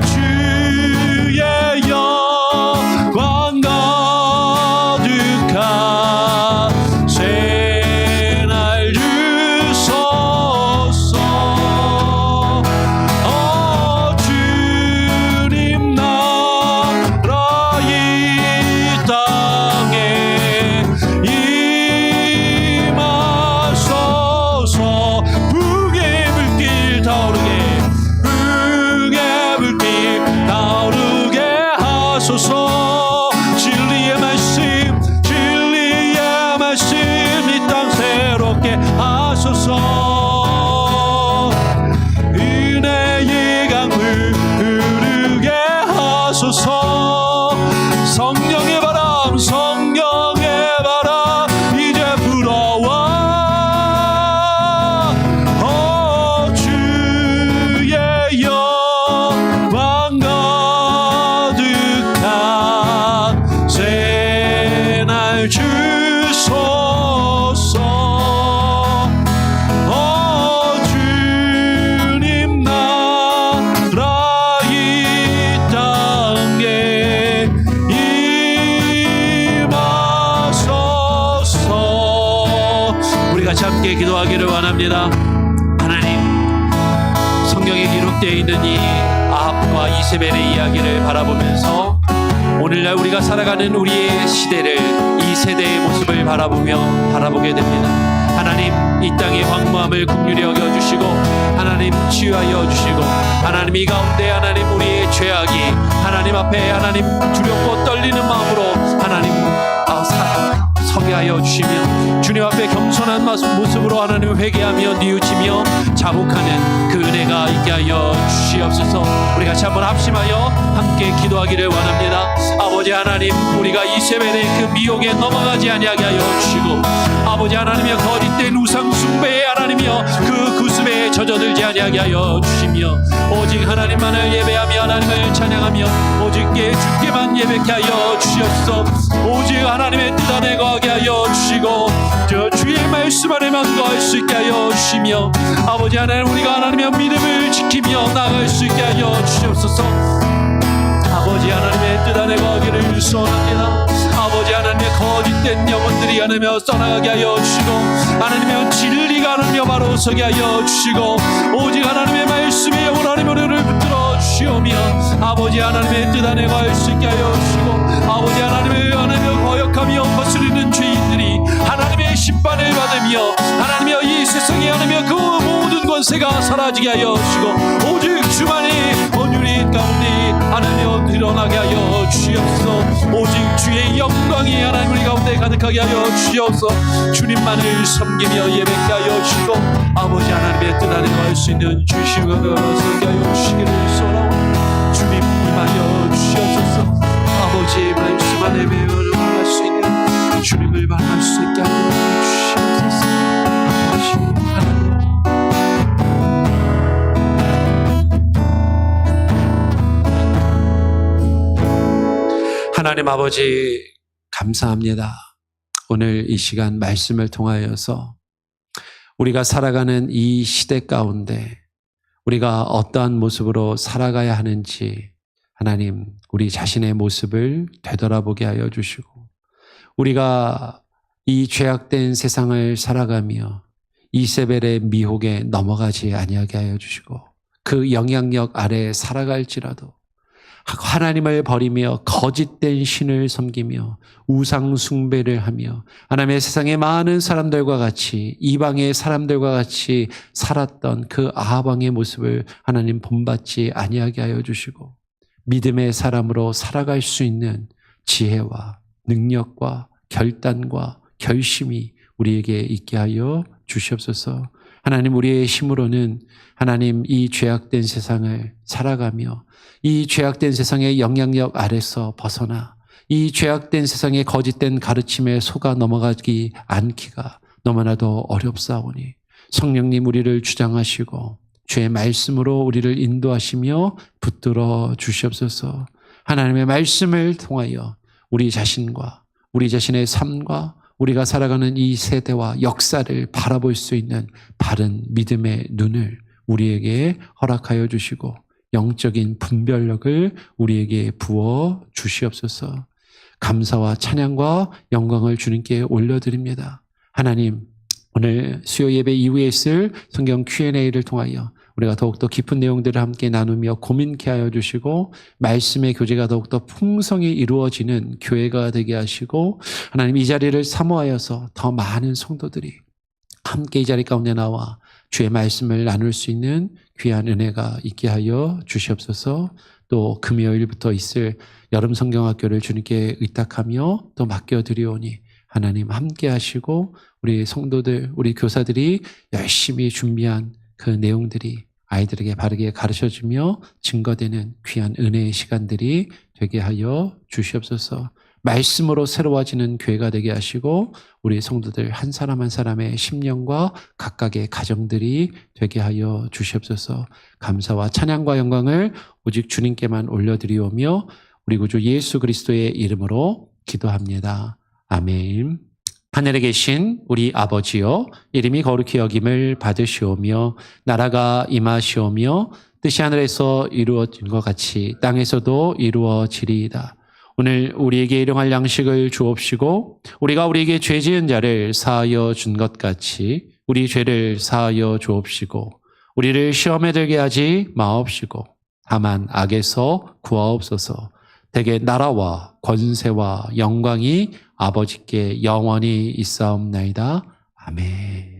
주의 영광 가득한 새날 주소서. 주님 나라 이 땅에 임하소서. 흥의 불길 타오르게, 흥의 불길 타오르게 하소서. 진리의 말씀 이 땅 새롭게 하소서. 은혜의 강물 흐르게 하소서. 성령의 바람 이제 불어와 주의 영광 가득한 새날 주소서. 주님 나라 이 땅에 임하소서. 우리 같이 함께 기도하기를 원합니다. 하나님, 성경에 기록되어 있는 이 아합과 이세벨의 이야기를 바라보면서 오늘날 우리가 살아가는 우리의 시대를, 이 세대의 모습을 바라보게 됩니다. 하나님, 이 땅의 황무함을 긍휼히 여겨주시고 하나님 치유하여 주시고 하나님 이 가운데 하나님 우리의 죄악이 하나님 앞에 하나님 두렵고 떨리는 마음으로 하나님 서게 하여 주시며 주님 앞에 겸손한 모습으로 하나님 회개하며 뉘우치며 자복하는 그 은혜가 있게 하여 주시옵소서. 우리 같이 한번 합심하여 함께 기도하기를 원합니다. 아버지 하나님, 우리가 이세벨의 그 미혹에 넘어가지 아니하게 하여 주시고 아버지 하나님의 거짓된 우상 숭배에 하나님이여 그 구습에 젖어들지 아니하게 하여 주시며 오직 하나님만을 예배하며 하나님을 찬양하며 오직 주께만 예배케 하여 주시옵소서. 오직 하나님의 뜻 안에 거하게 하여 주시고 저 주의 말씀 안에만 거할 수 있게 하여 주시며 아버지 하나님, 우리가 하나님의 믿음을 지키며 나아갈 수 있게 하여 주시옵소서. 아버지 하나님의 뜻 안에 거하기를 소원합니다. 아버지 하나님의 거짓된 영혼들이 하나님여 떠나가게 하여 주시고 하나님의 진리가 하나님여 바로 서게 하여 주시고 오직 하나님의 말씀이 영원 하나님의 은혜를 붙들어 주시오며 아버지 하나님의 뜻 안에 거할 수 있게 하여 주시고 아버지 하나님의 거역하며 거스르는 죄인들이 하나님의 심판을 받으며 하나님의 이 세상에 하나님의 그 모든 권세가 사라지게 하여 주시고 오직 주만이 온유리 가운데 하나님 드러나게 하여 주시옵소서. 오직 주의 영광이 하나님 우리 가운데 가득하게 하여 주시옵소서. 주님만을 섬기며 예배케 하여 주시고 아버지 하나님의 뜻 안에 거할 수 있는 주시고 서게 하여 주시기를 소원하오니 주님 임하여 주시옵소서. 아버지의 말씀 안에 매어를 만날 수 있는 주님을 만날 수 있게 하여 주시옵소서. 아버지 하나님 하나님 아버지 감사합니다. 오늘 이 시간 말씀을 통하여서 우리가 살아가는 이 시대 가운데 우리가 어떠한 모습으로 살아가야 하는지 하나님 우리 자신의 모습을 되돌아보게 하여 주시고 우리가 이 죄악된 세상을 살아가며 이세벨의 미혹에 넘어가지 아니하게 하여 주시고 그 영향력 아래 살아갈지라도 하나님을 버리며 거짓된 신을 섬기며 우상 숭배를 하며 하나님의 세상의 많은 사람들과 같이 이방의 사람들과 같이 살았던 그 아합 왕의 모습을 하나님 본받지 아니하게 하여 주시고 믿음의 사람으로 살아갈 수 있는 지혜와 능력과 결단과 결심이 우리에게 있게 하여 주시옵소서. 하나님 우리의 힘으로는 하나님 이 죄악된 세상을 살아가며 이 죄악된 세상의 영향력 아래서 벗어나 이 죄악된 세상의 거짓된 가르침에 속아 넘어가지 않기가 너무나도 어렵사오니 성령님 우리를 주장하시고 주의 말씀으로 우리를 인도하시며 붙들어 주시옵소서. 하나님의 말씀을 통하여 우리 자신과 우리 자신의 삶과 우리가 살아가는 이 세대와 역사를 바라볼 수 있는 바른 믿음의 눈을 우리에게 허락하여 주시고 영적인 분별력을 우리에게 부어 주시옵소서. 감사와 찬양과 영광을 주님께 올려드립니다. 하나님 오늘 수요 예배 이후에 있을 성경 Q&A를 통하여 우리가 더욱더 깊은 내용들을 함께 나누며 고민케 하여 주시고 말씀의 교제가 더욱더 풍성히 이루어지는 교회가 되게 하시고 하나님 이 자리를 사모하여서 더 많은 성도들이 함께 이 자리 가운데 나와 주의 말씀을 나눌 수 있는 귀한 은혜가 있게 하여 주시옵소서. 또 금요일부터 있을 여름 성경학교를 주님께 의탁하며 또 맡겨드리오니 하나님 함께 하시고 우리 성도들, 우리 교사들이 열심히 준비한 그 내용들이 아이들에게 바르게 가르쳐주며 증거되는 귀한 은혜의 시간들이 되게 하여 주시옵소서. 말씀으로 새로워지는 교회가 되게 하시고 우리 성도들 한 사람 한 사람의 심령과 각각의 가정들이 되게 하여 주시옵소서. 감사와 찬양과 영광을 오직 주님께만 올려드리오며 우리 구주 예수 그리스도의 이름으로 기도합니다. 아멘. 하늘에 계신 우리 아버지여, 이름이 거룩히 여김을 받으시오며 나라가 임하시오며 뜻이 하늘에서 이루어진 것 같이 땅에서도 이루어지리이다. 오늘 우리에게 일용할 양식을 주옵시고 우리가 우리에게 죄 지은 자를 사하여 준 것 같이 우리 죄를 사하여 주옵시고 우리를 시험에 들게 하지 마옵시고 다만 악에서 구하옵소서. 대개 나라와 권세와 영광이 아버지께 영원히 있사옵나이다. 아멘.